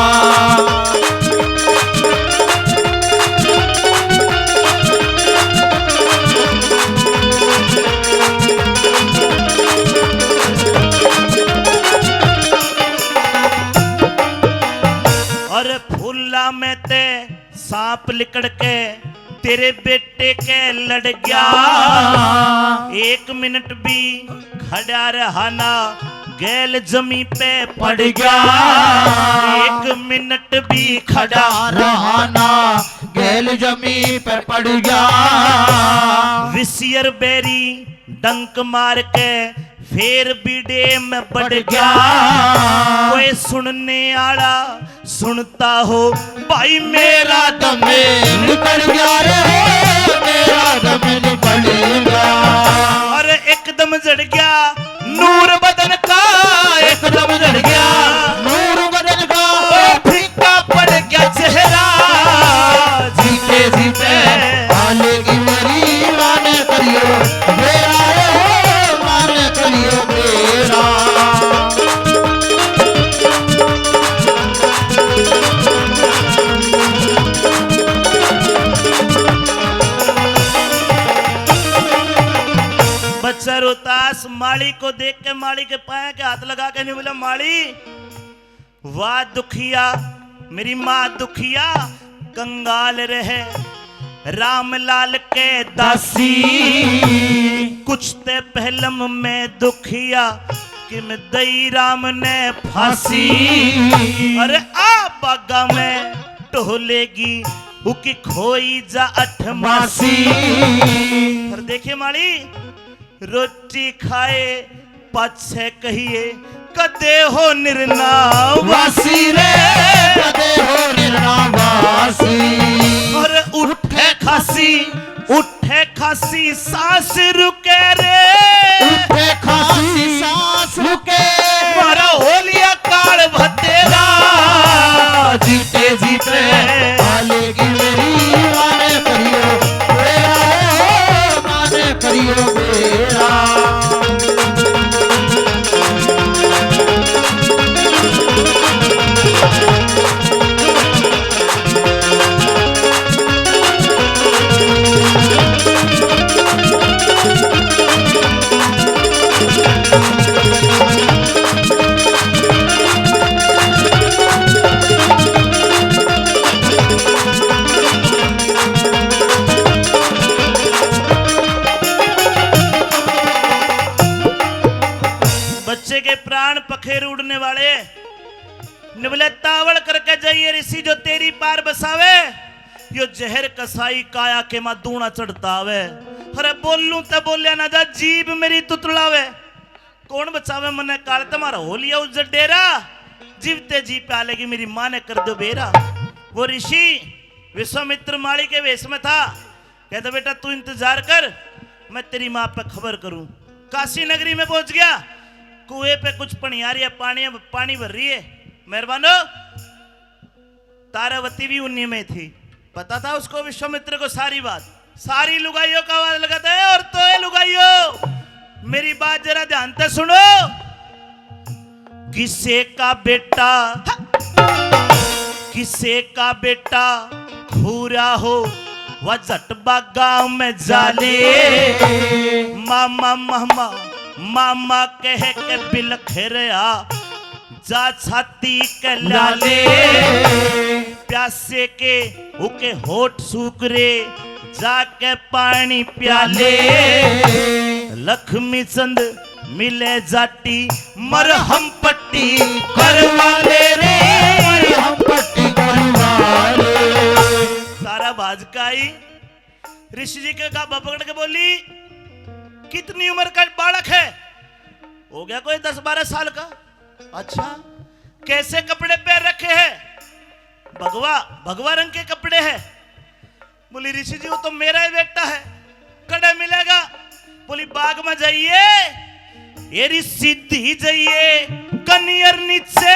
और फूला में ते सांप लिकड़ के तेरे बेटे के लड़ गया, 1 मिनट भी खड़ा रहा ना, गैल जमी पे पड़ गया, 1 मिनट भी खड़ा रहाना गैल जमी पर पड़ गया। विसियर बेरी डंक मार के फिर बीडे में बढ़ गया, कोई सुनने आला सुनता हो भाई मेरा दम निकल गया रे, मेरा दम निकल गया। और एकदम जड़ गया नूर बदन का, एकदम जड़ गया नूर बदन का, फीका पड़ गया चेहरा, जीते जीते आलेगी मेरी मान करियो मेरा रे, मान करियो मेरा। बच्चा रोहतास माली को देख के माली के पाए के हाथ लगा के नहीं बोला, माली वाह दुखिया मेरी माँ दुखिया कंगाल रहे, रामलाल के दासी, कुछ ते पहलम में दुखिया कि मैं दई राम ने फांसी, अरे आ बागा में टोलेगी उकी खोई जा 8 मासी। और देखिए माली रोटी खाए पाछे कहिए कदे हो निर्नावासी रे, कदे हो निर्नावासी। और उठे खासी सांस रुके रे, उठे खासी सांस रुके, मारा होलिया काल भतेरा, जीते जीते आलेगी मेरी मान करियो मेरा, मान करियो मेरा। बच्चे के प्राण पखेरु उड़ने वाले निबले तावड़ करके जाइए ऋषि जो तेरी पार बसावे यो जहर कसाई काया के मा दूना चढ़ता आवे। अरे बोलूं तो बोलिया ना जा जीभ मेरी तुतलावे कौन बचावे मने काल तुम्हारा हो लिया उस डेरा जीवते जी प्यालेगी मेरी माँ ने कर दो बेरा। वो ऋषि विश्वामित्र माली के वेश में था कहता बेटा तू इंतजार कर मैं तेरी माँ पे खबर करूं। काशी नगरी में पहुंच गया कुएं पे कुछ पनियारी पानी भर रही है। मेहरबानो तारावती भी उन्हीं में थी पता था उसको विश्वामित्र को सारी बात। सारी लुगाइयों का आवाज लगाता है और तो ये लुगाइयों मेरी बात जरा ध्यान से सुनो। किसे का बेटा खूरा हो वह जटबा गांव में जाले मामा कह के बिलखरिया जा छाती के लाले प्यासे के उके होठ सूख रे जाके पानी प्याले लक्ष्मी चंद मिले जाटी मरहम पट्टी करवाले रे मरहम पट्टी करवाले। सारा भाजका आई ऋषि जी के गाभा पकड़ के बोली कितनी उम्र का बालक है? हो गया कोई 10-12 साल का। अच्छा कैसे कपड़े पहन रखे हैं? भगवा रंग के कपड़े हैं। बोली ऋषि जी वो तो मेरा ही बेटा है कड़े मिलेगा। बोली बाग में जाइए ये सीधी जाइए कनियर नीचे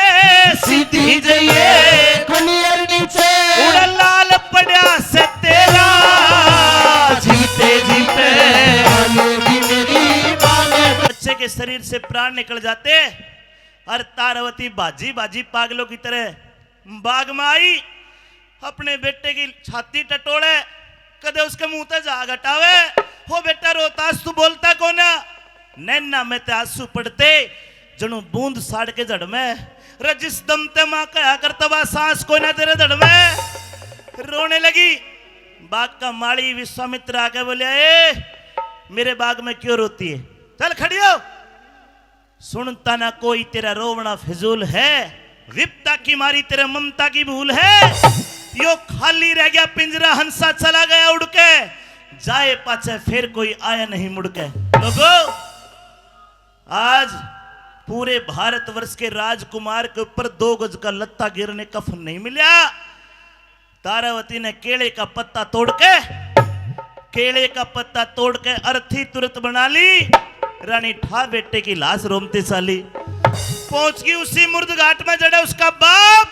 सीधी जाइए कनियर नीचे उड़ा लाल पड़ा से तेरा जीते जीते बच्चे के शरीर से प्राण निकल जाते और तारावती बाजी पागलों की तरह बाग में आई अपने बेटे की छाती टटोले कदे उसके मुंह ते जा घटावे। हो बेटा रोतास तू बोलता कोना नैना में ते आंसू पड़ते जणू बूंद साड़ के जड़ में रजिस दम ते मां कहा करता बा सांस कोई ना तेरे जड़ में रोने लगी। बाग का माली विश्वामित्र आके बोले ए मेरे बाग में क्यों रोती है? चल खड़ी हो। सुनता ना कोई तेरा रोवना फिजूल है विपता की मारी तेरे ममता की भूल है। यो खाली रह गया पिंजरा हंसा चला गया उड़ के जाए पाचे फिर कोई आया नहीं मुड़ के। लोगों आज पूरे भारतवर्ष के राजकुमार के ऊपर 2 गज का लत्ता गिरने कफन नहीं मिला। तारावती ने केले का पत्ता तोड़ के अर्थी तुरंत बना ली। रानी ठा बेटे की लाश रोमती चाली पहुंच गई उसी मुर्द घाट में जड़े उसका बाप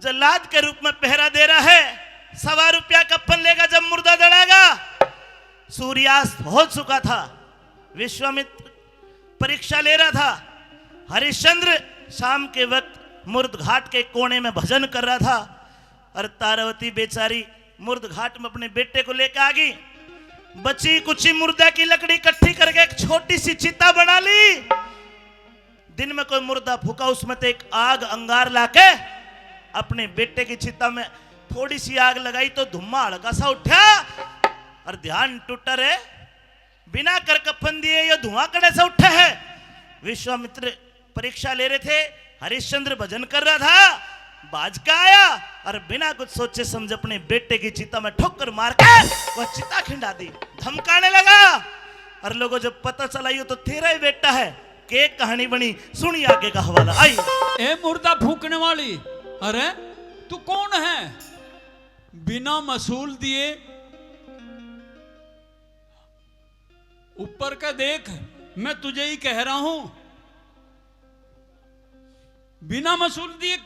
जल्लाद के रूप में पहरा दे रहा है। 1.25 रुपया कफन लेगा जब मुर्दा जड़ेगा। सूर्यास्त हो चुका था। विश्वामित्र परीक्षा ले रहा था। हरिश्चंद्र शाम के वक्त मुर्द घाट के कोने में भजन कर रहा था और तारावती बेचारी मुर्द घाट में अपने बेटे को लेकर आ गई। बची कुची मुर्दा की लकड़ी इकट्ठी करके एक छोटी सी चिता बना ली। दिन में कोई मुर्दा फूका उसमें तो एक आग अंगार लाके अपने बेटे की चिता में थोड़ी सी आग लगाई तो धुआं हल्का सा उठा और ध्यान टूटा रे बिना कर कफन दिए ये धुआं कड़े से उठा है। विश्वामित्र परीक्षा ले रहे थे। हरिश्चंद्र भजन कर रहा था। बाज का आया और बिना कुछ सोचे समझे अपने बेटे की चिता में ठोकर मार के वह चिता खिंडा दी। धमकाने लगा और लोगों जब पता चला ये तो तेरा ही बेटा है के कहानी बनी। सुनिए आगे का हवाला। आई ए मुर्दा फूकने वाली अरे तू कौन है? बिना मसूल दिए ऊपर का देख मैं तुझे ही कह रहा हूं। बिना मसूल दिए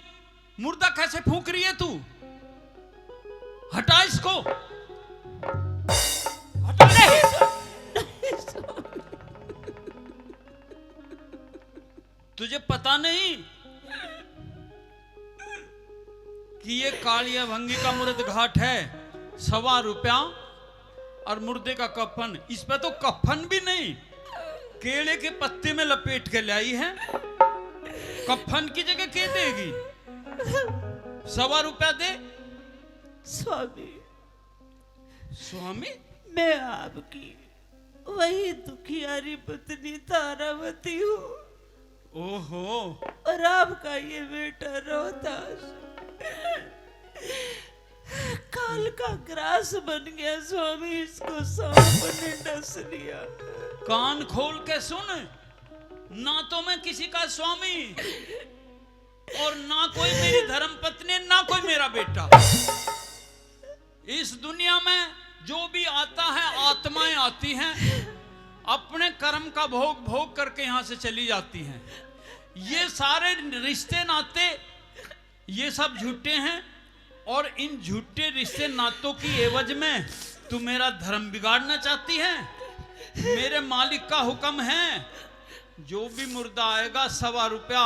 मुर्दा कैसे फूक रही है तू? हटा इसको हटा। तुझे पता नहीं कि ये कालिया भंगी का मुर्द घाट है? 1.25 रुपया और मुर्दे का कफन। इस पे तो कफन भी नहीं केले के पत्ते में लपेट के लाई है। कफन की जगह क्या देगी? 1.25 रुपया दे। स्वामी स्वामी मैं आपकी वही दुखियारी पत्नी तारावती हूँ ओहो, और आपका ये बेटा रोहतास काल का ग्रास बन गया स्वामी। इसको सांप ने डस लिया। कान खोल के सुन, ना तो मैं किसी का स्वामी और ना कोई मेरी धर्म पत्नी, ना कोई मेरा बेटा। इस दुनिया में जो भी आता है, आत्माएं आती हैं, अपने कर्म का भोग भोग करके यहां से चली जाती हैं। ये सारे रिश्ते नाते ये सब झूठे हैं, और इन झूठे रिश्ते नातों की एवज में तू मेरा धर्म बिगाड़ना चाहती है। मेरे मालिक का हुक्म है, जो भी मुर्दा आएगा 1.25 रुपया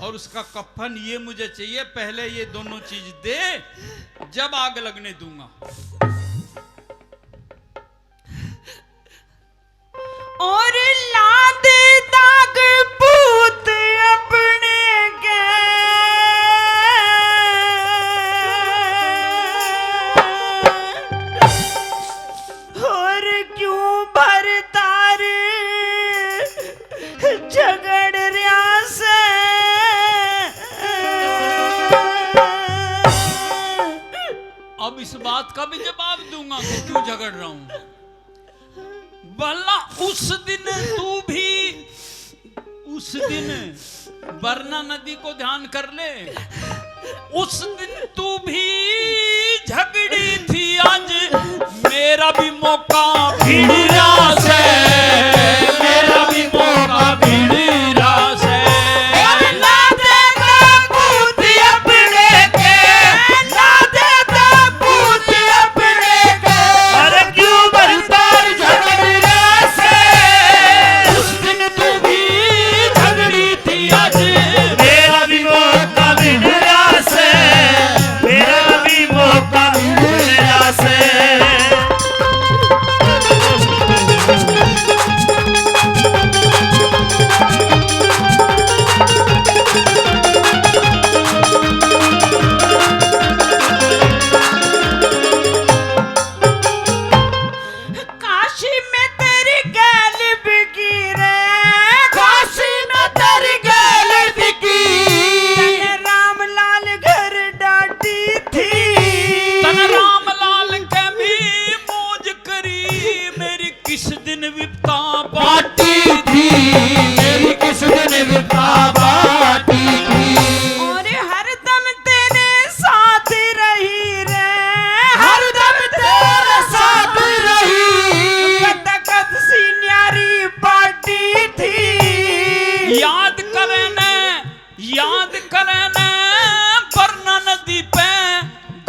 और उसका कफन ये मुझे चाहिए। पहले ये दोनों चीज दे, जब आग लगने दूंगा। और लादे दाग पूत अपने के, और क्यों भरतार झगड़ रिया से। अब इस बात का भी जवाब दूंगा कि क्यों झगड़ रहा हूं। भला उस दिन तू भी, उस दिन बरना नदी को ध्यान कर ले, उस दिन तू भी झगड़ी थी। आज मेरा भी मौका भिड़िया से, मेरा भी मौका भिड़िया से।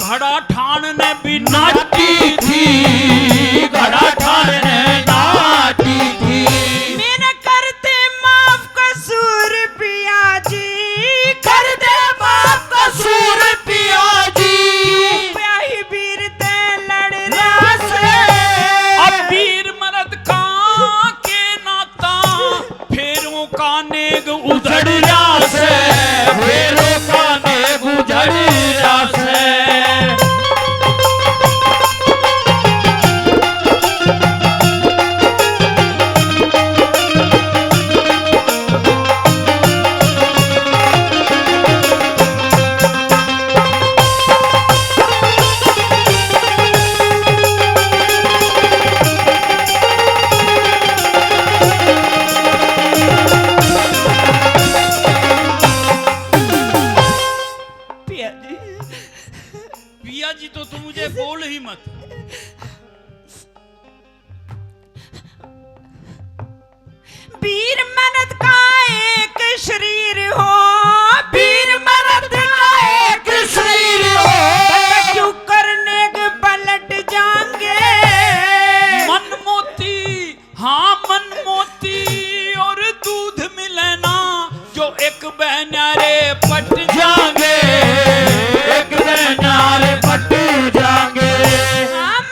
घड़ा ठाणने भी नाटी थी, घड़ा ठाणने नाटी थी। मेरा करते माफ कसूर पिया जी, कर दे माफ कसूर पिया जी। प्याही वीर ते लड़ रहा से, अब वीर मर्द का के नाता फेरों का नेग उजड़ रहा से, फेरों का नेग उजड़ रहा से। पिया जी तो तुम मुझे बोल ही मत। वीर मर्द का एक शरीर हो, वीर मर्द का एक शरीर हो, क्यों करने के पलट जाएंगे। मन मोती, हाँ मन मोती और दूध मिले ना, जो एक बहनारे पट जाएंगे, एक बहनारे पट जाएंगे।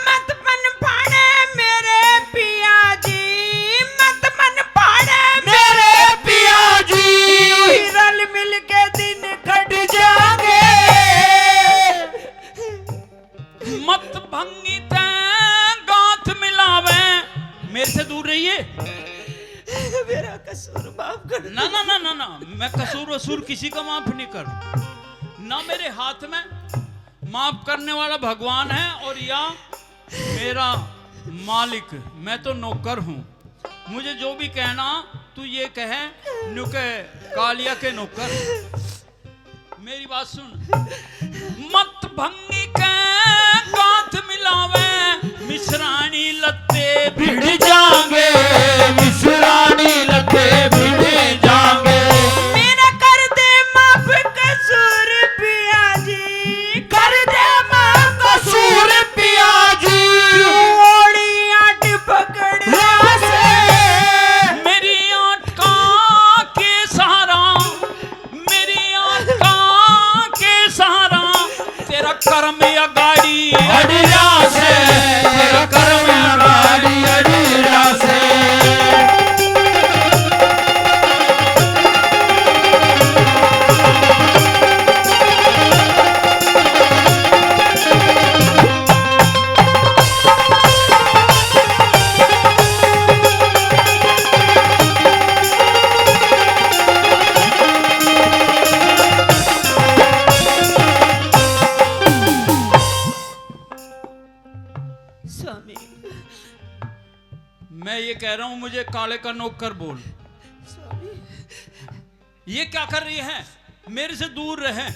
मत मन फाड़े मेरे पिया जी, मत मन फाड़े मेरे पिया जी। रल मिल के दिन कट जाएंगे। मत भंगी ते गांठ मिलावे, मेरे से दूर रहिए। ना ना ना ना ना, मैं कसूर वसूर किसी का माफ नहीं कर, ना मेरे हाथ में, माफ करने वाला भगवान है और या मेरा मालिक, मैं तो नौकर हूँ। मुझे जो भी कहना तू ये कहे, नुके कालिया के नौकर। मेरी बात सुन, मत भंगी के गांठ मिलावे, मिश्रानी लत्ते भिड़ जाएंगे, मिश्रानी लते भिड़ जाएंगे। मेरा कर दे माफ कसूर पिया जी, कर दे माफ कसूर पिया जी, ओड़ी आट पकड़ रासे मेरी आटका के सहारा, मेरी आटका के सहारा, तेरा कर्म या गाड़ी अड़िया से, तेरा कर्म गाड़ी अड़िया से। स्वामी। मैं ये कह रहा हूं, मुझे काले का नौकर बोल। स्वामी ये क्या कर रही है? मेरे से दूर रहे।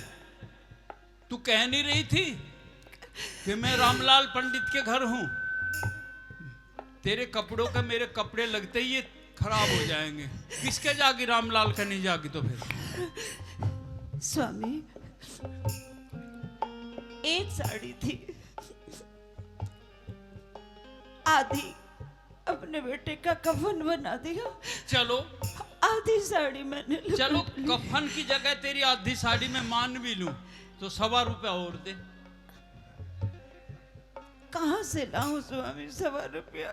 तू कह नहीं रही थी कि मैं रामलाल पंडित के घर हूं? तेरे कपड़ों का मेरे कपड़े लगते ही ये खराब हो जाएंगे। किसके जागी? रामलाल का नहीं जागी तो फिर? स्वामी, एक साड़ी थी, आधी अपने बेटे का कफन बना दिया, चलो आधी साड़ी मैंने लपेट चलो, ली। कफन की जगह तेरी आधी साड़ी में मान भी लूं तो 1.25 रुपया और दे। कहाँ से लाऊं स्वामी 1.25 रुपया?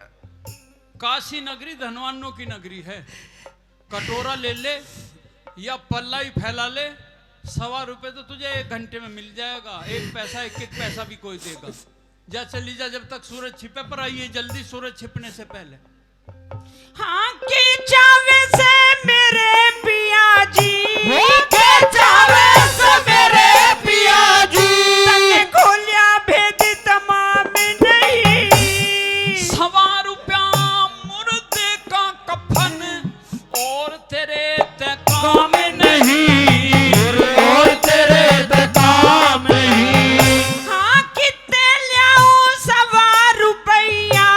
काशी नगरी धनवानों की नगरी है। कटोरा ले ले या पल्ला ही फैला ले, 1.25 रुपये तो तुझे 1 घंटे में मिल जाएगा। 1 पैसा 1 पैसा भी कोई देगा। जा चली जा, जब तक सूरज छिपे पर आइए, जल्दी सूरज छिपने से पहले। हाँ के चावे से मेरे पिया जी, के चावे से मेरे पिया जी, तने खोलिया भेद तमाम नहीं। 1.25 रुपया मुर्दे का कफन और तेरे ते काम नहीं और तेरे पे काम नहीं। हाँ कितने लियाऊं 1.25 रुपया,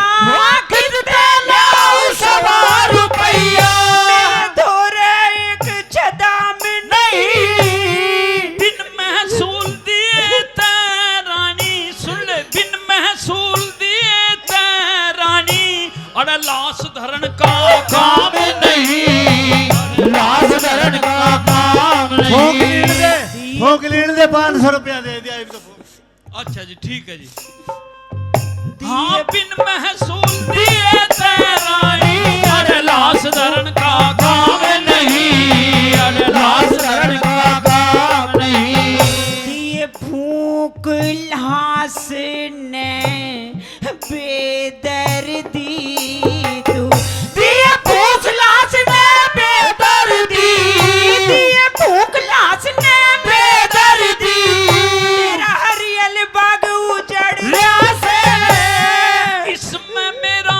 कितने लाओ 1.25 रुपया, मेरे धोरे एक छदाम नहीं। बिन महसूल दिए ते रानी, सुन ले, बिन महसूल दिए ते रानी, अरे लाश धरण का काम नहीं, लाश धरण का काम नहीं। भोग लेने दे 500 रुपया दे दिया इनको। अच्छा जी, ठीक है जी। हाँ, बिन महसूल दिए ते रानी, अरे लाश धरण का काम नहीं, अरे लाश धरण का काम नहीं। दिए फूक लाश ने बेदर्दी तू, दिए पूछ लाश में बेदर्दी, दिए फूक लाश ने बेदर्दी, मेरा हरियल बाग उजड़ लाशे इसमें मेरा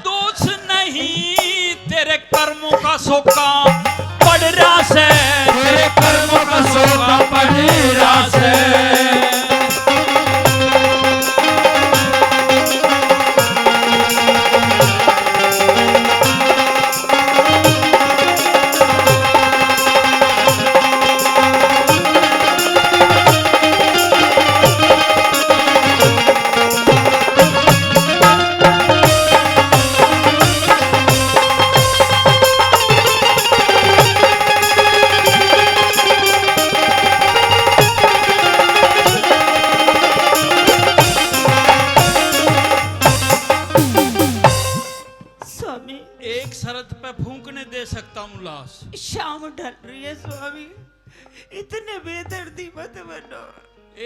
दोष नहीं, तेरे कर्मों का सोका पड़ रहा से, तेरे कर्मों का सोका पड़ रहा से। स्वामी। एक शरत पे फूंकने दे सकता हूँ लाश। शाम ढल रही है स्वामी, इतने बेदर्दी मत बनो।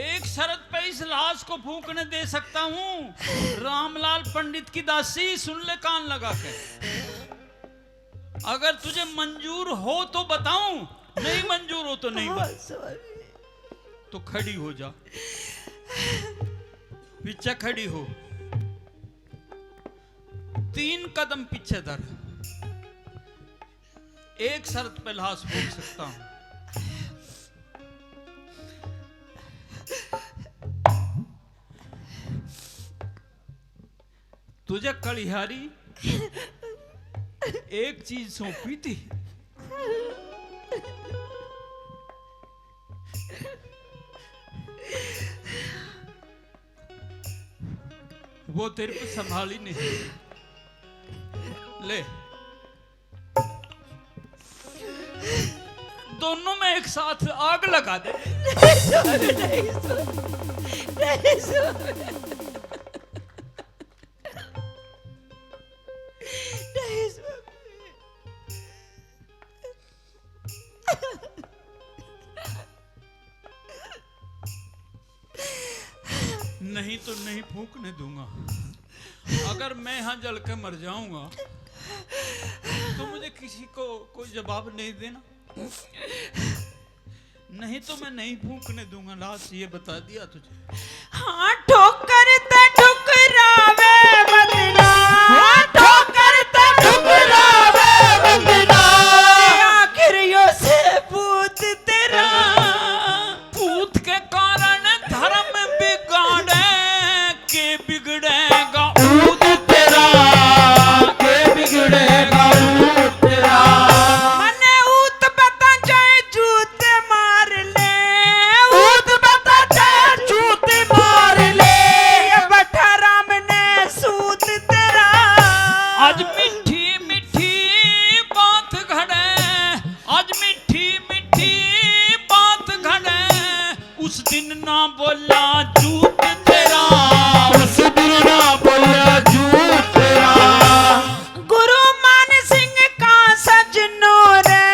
एक शरत पे इस लाश को फूंकने दे सकता हूँ। रामलाल पंडित की दासी, सुन ले कान लगा के, अगर तुझे मंजूर हो तो बताऊं, नहीं मंजूर हो तो नहीं हाँ, बता। स्वामी। तो खड़ी हो जा, पीछे खड़ी हो, 3 कदम पीछे धर। एक शर्त पे लाश भूख सकता हूं। तुझे कलिहारी एक चीज सौंपी थी, वो तेरे को संभाली नहीं। ले, दोनों में एक साथ आग लगा दे। नहीं स्वामी, नहीं स्वामी, नहीं स्वामी, नहीं स्वामी। नहीं तो नहीं फूकने दूंगा। अगर मैं यहां जल के मर जाऊंगा तो मुझे किसी को कोई जवाब नहीं देना। नहीं तो मैं नहीं फूकने दूंगा लाश, ये बता दिया तुझे। हाँ, ठोकर ते ठुकरावे बदला, ठोकर ते ठुकरावे बदला, आखिर यो से पूत तेरा, पूत के कारण धर्म बिगाड़े के बिगड़ेगा ऊत तेरा, के बिगड़ेगा ऊत तेरा। मने ऊत बता जाए जूत मार ले, ऊत बता जाए जूत मार ले, बठा राम ने सूत तेरा। आज मीठी मीठी बात घड़े, आज मीठी मीठी बात घड़े, उस दिन ना बोला झूठ तेरा, उस दिन ना बोला झूठ तेरा। गुरु मान सिंह का सजनो रे,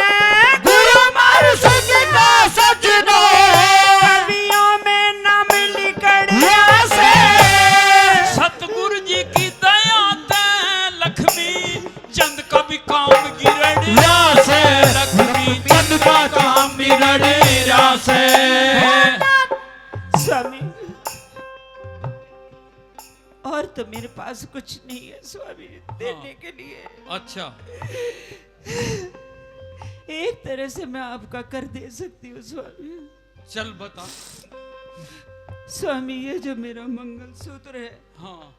गुरु मान सिंह का सजनो, कवियों में नाम लिखड़िया से, सतगुरु जी की दया ते लक्ष्मी चंद का भी काम गिरड़िया से, लक्ष्मी चंद का काम गिरड़िया से। स्वामी, और तो मेरे पास कुछ नहीं है स्वामी देने के लिए। अच्छा, एक तरह से मैं आपका कर दे सकती हूँ स्वामी। चल बता। स्वामी, ये जो मेरा मंगलसूत्र है, हाँ,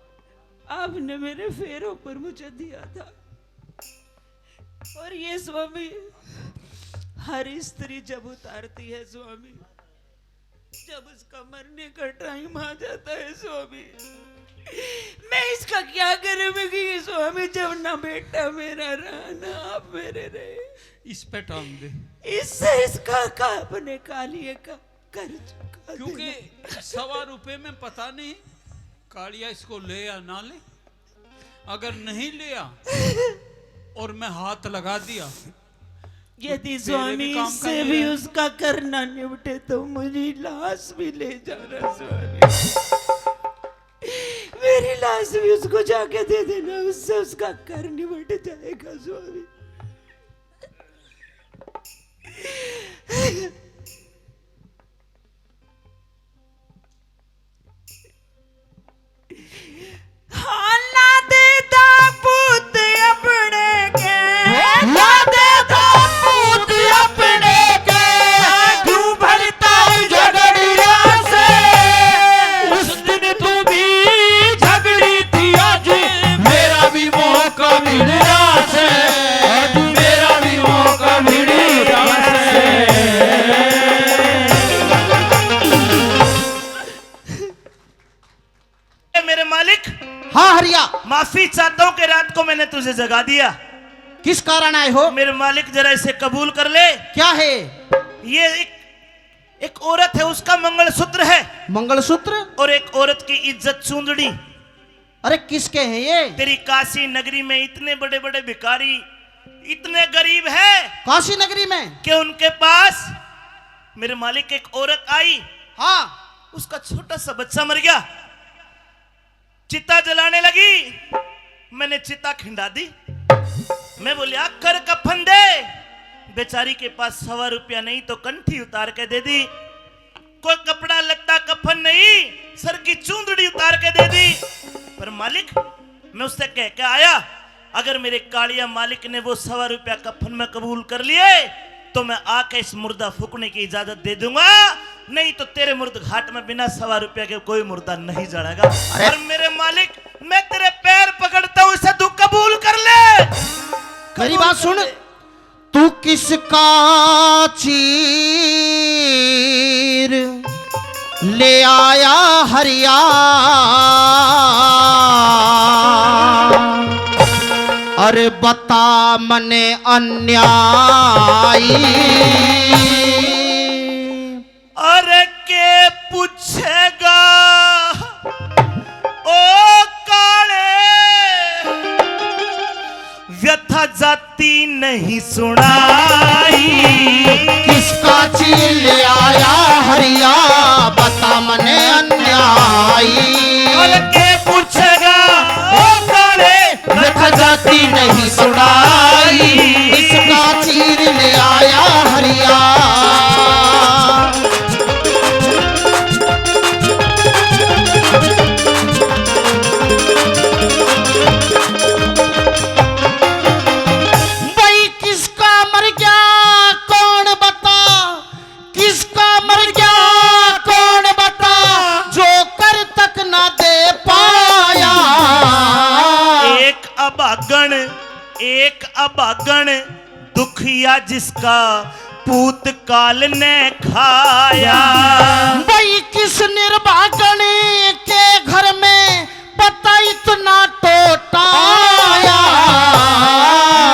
आपने मेरे फेरों पर मुझे दिया था, और ये स्वामी हर स्त्री जब उतारती है स्वामी, जब उसका मरने का टाइम आ जाता है स्वामी, मैं इसका क्या करूंगी स्वामी, जब ना बेटा मेरा रहा ना आप मेरे रहे। इस पे टांग दे, इससे इसका का अपने कालिए का कर चुका क्योंकि 1.25 रुपए में पता नहीं कालिया इसको ले या ना ले। अगर नहीं लिया और मैं हाथ लगा दिया, यदि तेरे स्वामी भी काम का इससे नहीं भी है। उसका करना निपटे तो मुझे लाश भी ले जाना स्वामी, मेरी लाश भी उसको जाके दे देना, उससे उसका कर निपट जाएगा स्वामी। हाँ, ला दे ताबूत अपने के, ला दे ताबूत अपने के, क्यों भरता झगड़िया से, उस दिन तू भी झगड़ी थी, आज मेरा भी मौका मिल रहा से, आज मेरा भी मौका मिल रहा से। मेरे मालिक, हाँ हरिया, माफी चाहता हूं कि रात को मैंने तुझे जगा दिया। किस कारण आए हो? मेरे मालिक, जरा इसे कबूल कर ले। क्या है? ये एक औरत है, उसका मंगलसूत्र है, मंगलसूत्र? और एक औरत की इज्जत चूंदड़ी। अरे किसके हैं ये? तेरी काशी नगरी में इतने बड़े बड़े भिखारी, इतने गरीब है काशी नगरी में? कि उनके पास मेरे मालिक एक औरत आई, हाँ। उसका छोटा सा बच्चा मर गया, चिता जलाने लगी, मैंने चिता खिंडा दी, मैं बोलिया कर कफन दे। बेचारी के पास 100 रुपया नहीं तो कंठी उतार के दे दी। कोई कपड़ा लगता कफन नहीं, सर की चूंदड़ी उतार के दे दी। पर मालिक, मैं उससे कह के आया, अगर मेरे कालिया मालिक ने वो 100 रुपया कफन में कबूल कर लिए तो मैं आके इस मुर्दा फूकने की इजाजत दे दूंगा, नहीं तो तेरे मुर्द घाट में बिना 100 रुपया के कोई मुर्दा नहीं जड़ेगा। और मेरे मालिक, मैं तेरे पैर पकड़ता हूं, इसे तू कबूल कर ले। मेरी बात सुन, तू किसका चीर ले आया हरिया, अरे बता मने अन्यायी, अरे के पूछेगा ओ काले, व्यथा जाती नहीं सुनाई। किसका चीर ले आया हरिया, बता मने अन्यायी, अरे के पूछेगा ओ काले, व्यथा जाती नहीं सुनाई। किसका चीर ले आया हरिया, भाई किसका मर गया कौन बता, किसका मर गया कौन बता, जो कर तक ना दे पाया। एक अभागण दुखिया जिसका पूत काल ने खाया। भाई किस निर्भागण के घर में पता इतना टोटाया।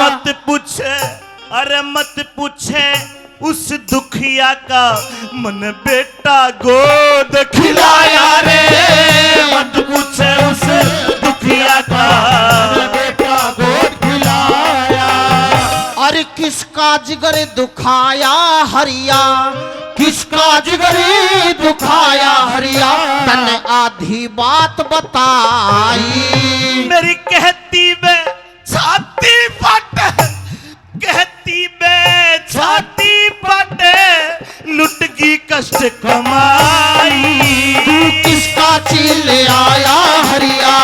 मत पूछे, अरे मत पूछे उस दुखिया का, मन बेटा गोद खिलाया रे। मत पूछे उस दुखिया का, बेटा गोद खिलाया। और किसका जिगर दुखाया हरिया, किसका जिगर दुखाया हरिया, तने आधी बात बताई। मेरी कहती बे छाती फटे, कहती बे छाती फटे, लुट की कष्ट कमाई। तू किसका चीर ले आया हरिया,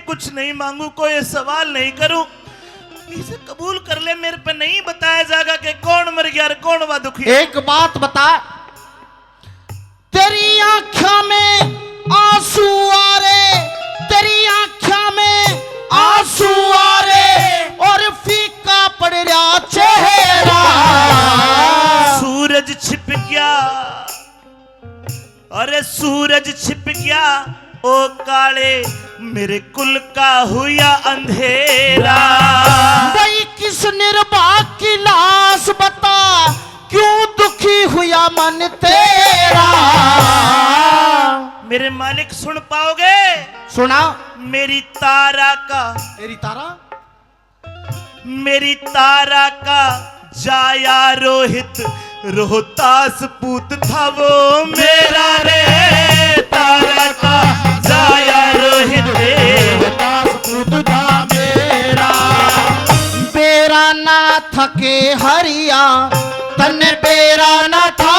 कुछ नहीं मांगू, कोई सवाल नहीं करूं, इसे कबूल कर ले। मेरे पे नहीं बताया जाएगा कि कौन मर गया और कौन हुआ दुखी। एक बात बता, तेरी आँखों में आंसू आ रे, तेरी आँखों में आंसू आ रे, और फीका पड़ रहा चेहरा। सूरज छिप गया, अरे सूरज छिप गया, ओ काले मेरे कुल का हुआ अंधेरा। भाई किस निर्भाग की लाश बता, क्यों दुखी हुआ मन तेरा। मेरे मालिक सुन पाओगे? सुना। मेरी तारा का, मेरी तारा, मेरी तारा का जाया रोहित, रोहतास पूत था वो मेरा रे। तारा का जाया रोहित, रोहतास पूत था मेरा। बेरा ना थके हरिया, तने बेरा ना था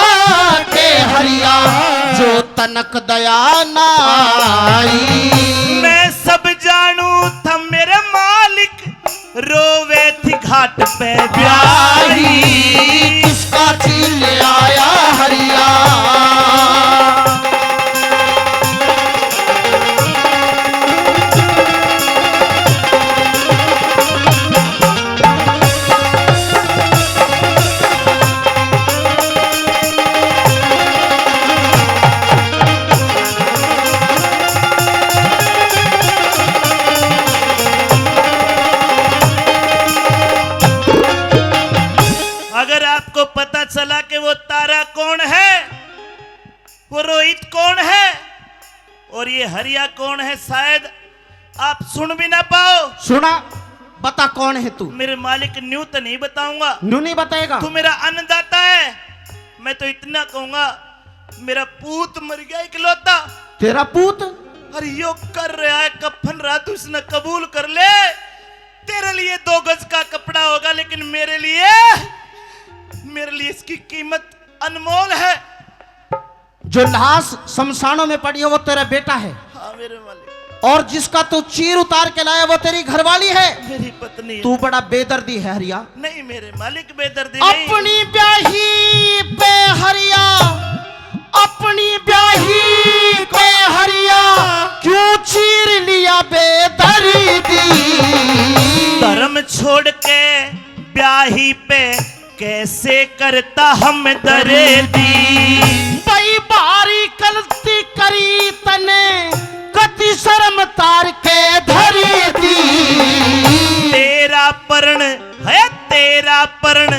के हरिया, जो तनक दया नाई। मैं सब जानू था मेरे मालिक, रोवे थी घाट पे ब्याही। किसका चीर ले आया हरिया, और ये हरिया कौन है शायद आप सुन भी ना पाओ। सुना, बता कौन है तू? मेरे मालिक न्यू तो नहीं बताऊंगा, नू नहीं बताएगा? तू मेरा अन्नदाता है। मैं तो इतना कहूंगा, मेरा पूत मर गया इकलौता। तेरा पूत? अरे यो कर रहा है कफन रात, उसने कबूल कर ले। तेरे लिए 2 गज का कपड़ा होगा, लेकिन मेरे लिए इसकी कीमत अनमोल है। जो लाश शमशानों में पड़ी है वो तेरा बेटा है, हाँ मेरे मालिक। और जिसका तू चीर उतार के लाया वो तेरी घरवाली है। मेरी पत्नी है। तू बड़ा बेदर्दी है हरिया। नहीं मेरे मालिक बेदर्दी नहीं। अपनी ब्याही पे हरिया, अपनी ब्याही पे हरिया, क्यों चीर लिया बेदर्दी? धर्म छोड़ के ब्याही पे कैसे करता हम दर्दी। बई बारी गलती करी तने, कति शर्म तार के धरी दी। तेरा परण है, तेरा परण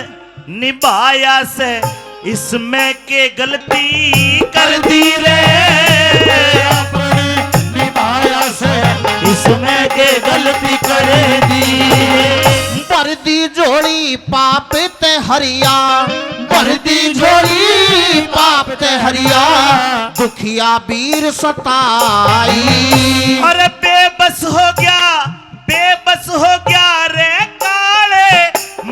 निभाया से इसमें के गलती कर दी रे। इसमें के गलती कर दी। बरदी जोड़ी पाप ते हरिया, बरदी जोड़ी पाप ते हरिया, दुखिया वीर सताई। अरे बेबस हो गया रे काले,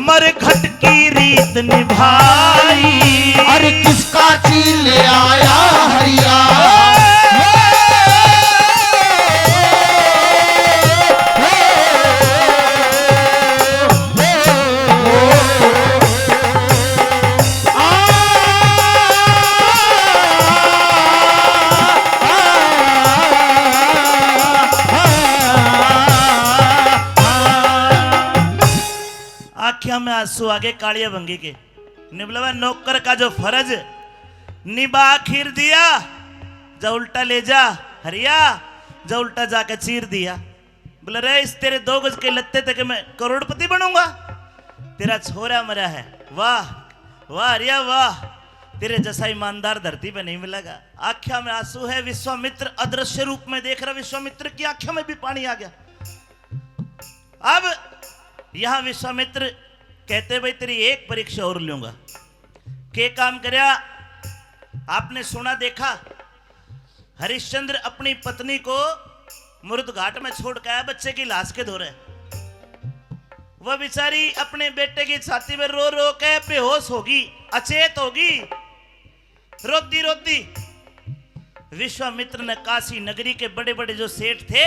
मरघट की रीत निभाई। अरे किसका चील ले आया हरिया? आँखियों में आंसू आगे कालिया भंगी के निबलवा नौकर का जो फर्ज निभा खीर दिया, जा उल्टा ले जा हरिया, जा उल्टा जाके चीर दिया। बोले रे इस तेरे 2 गज के लत्ते तक मैं करोड़पति बनूंगा, तेरा छोरा मरा है। वाह वाह हरिया वाह, तेरे जैसा ईमानदार धरती पे नहीं मिलेगा। आँखों में आंसू है। विश्वामित्र अदृश्य रूप में देख रहा, विश्वामित्र की आंखों में भी पानी आ गया। अब यहां विश्वामित्र कहते भाई तेरी एक परीक्षा और लूंगा। के काम करया? आपने सुना देखा, हरिश्चंद्र अपनी पत्नी को मुर्द घाट में छोड़ के आया बच्चे की लाश के धोरे। वह बेचारी अपने बेटे की छाती में रो रो के बेहोश होगी, अचेत होगी, रोती रोती। विश्वामित्र ने काशी नगरी के बड़े बड़े जो सेठ थे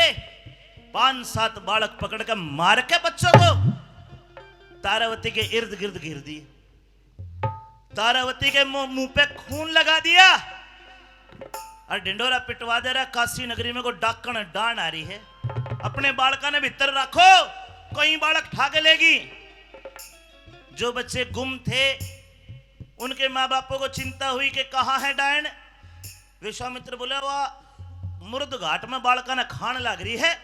5-7 बालक पकड़ कर मार के बच्चों को तारावती के इर्द गिर्द घिर दिए। तारावती के मुंह पे खून लगा दिया और ढिंडोरा पिटवा दे रहा। काशी नगरी में को डाकण डांड आ रही है, अपने बालका ने भीतर रखो, कोई बालक ठाके लेगी। जो बच्चे गुम थे उनके माँ बापों को चिंता हुई कि कहाँ है डायन। विश्वामित्र बोले वह मुर्द घाट में बालका ने खान लग रही है।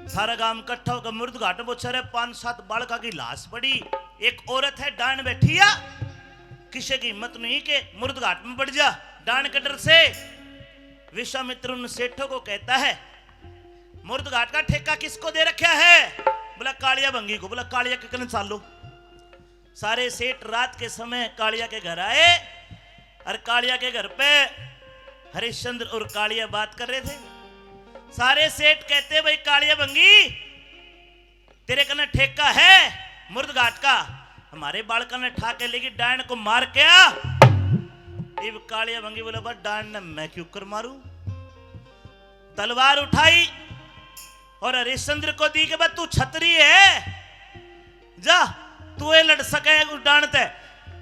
सारा गांव इकट्ठा होकर मुर्द घाट में बोछा रहे। 5-7 बालका की लाश पड़ी, एक औरत है डायन बैठी है। किसी की हिम्मत नहीं कि मुर्द घाट में बढ़ जा, डायन के डर से। विश्वामित्र उन सेठों को कहता है मुर्द घाट का ठेका किसको दे रखा है? बोला कालिया भंगी को। बोला कालिया के कन चालो। सारे सेठ रात के समय कालिया के घर आए और कालिया के घर पे हरिश्चंद्र और कालिया बात कर रहे थे। सारे सेठ कहते भाई कालिया भंगी तेरे कने ठेका है मुर्द घाट का? हमारे बालका ने ठाके लेगी, डायन को मार के आ। इब कालिया भंगी बोला बस डायन ने मैं क्यों कर मारूं? तलवार उठाई और हरिश्चंद्र को दी के बाद तू छतरी है, जा तू ये लड़ सके डांडते,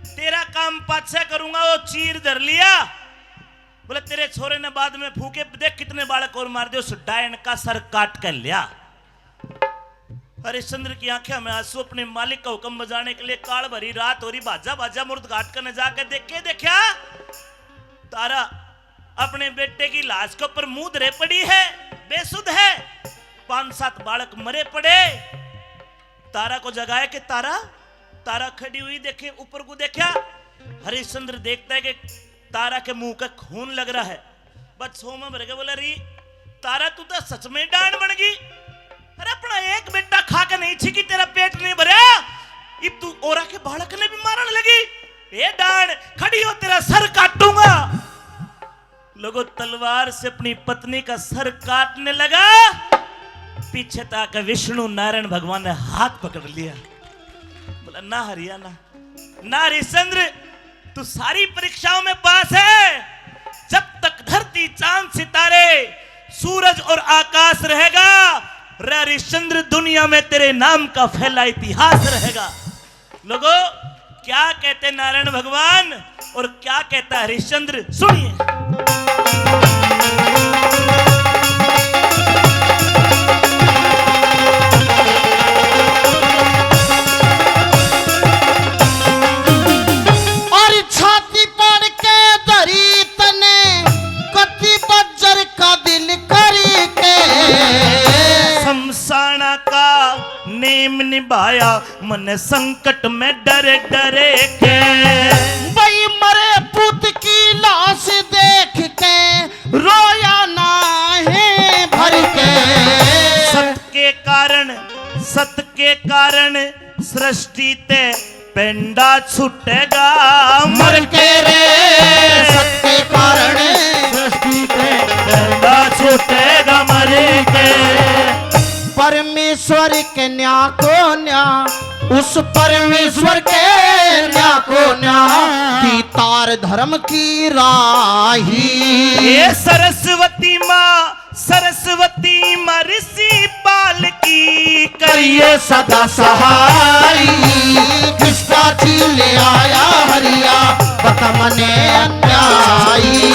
तेरा काम पाछे करूंगा। वो चीर धर लिया। बोले तेरे छोरे ने बाद में फूके देख कितने बालक और मार दे। उस डायन का सर काट कर लिया। हरिश्चंद्र की आंखें में आंसू। अपने मालिक का हुक्म बजाने के लिए काल भरी रात हो रही, बाजा बाजा मुर्द घाट कर जाकर देखा तारा अपने बेटे की लाश के ऊपर मुंह धरे पड़ी है, बेसुध है। 5-7 बालक मरे पड़े। तारा को जगाया कि तारा, तारा खड़ी हुई देखे, ऊपर को देखा। हरिश्चंद्र देखता है कि तारा के मुंह का खून लग रहा है। बस सो में भर के बोला री तारा तू तो सच में डांड बन गई। अरे अपना एक बेटा खा के नहीं छिकी तेरा पेट नहीं भरा, इब तू औरा के बालक ने भी मारने लगी। ए डांड खड़ी हो तेरा सर काटूंगा। लोगों तलवार से अपनी पत्नी का सर काटने लगा, पीछे तक विष्णु नारायण भगवान ने हाथ पकड़ लिया। बोला ना हरियाणा ना हरिश्चंद्र, तू सारी परीक्षाओं में पास है। जब तक धरती चांद सितारे सूरज और आकाश रहेगा, हरिश्चंद्र दुनिया में तेरे नाम का फैला इतिहास रहेगा। लोगों क्या कहते नारायण भगवान और क्या कहता हरिश्चंद्र, सुनिए। और छाती पड़ के धरी तने कति बज्जर का दिल करी के, शमशाना का नेम निभाया मन संकट में डरे डरे के। भाई मरे पुत की लाश देख के रोया ना है भर के। सत के कारण सृष्टि ते पेंडा छूटेगा मर के रे सत्य कारण सृष्टि पे पेंडा छूटेगा मर के। परमेश्वर के न्या को न्या, उस परमेश्वर के न्या को न्या की तार धर्म की राही। ये सरस्वती माँ ऋषि पाल की करिए सदा सहाय, किसका चीले आया हरिया बता मने अन्यायी।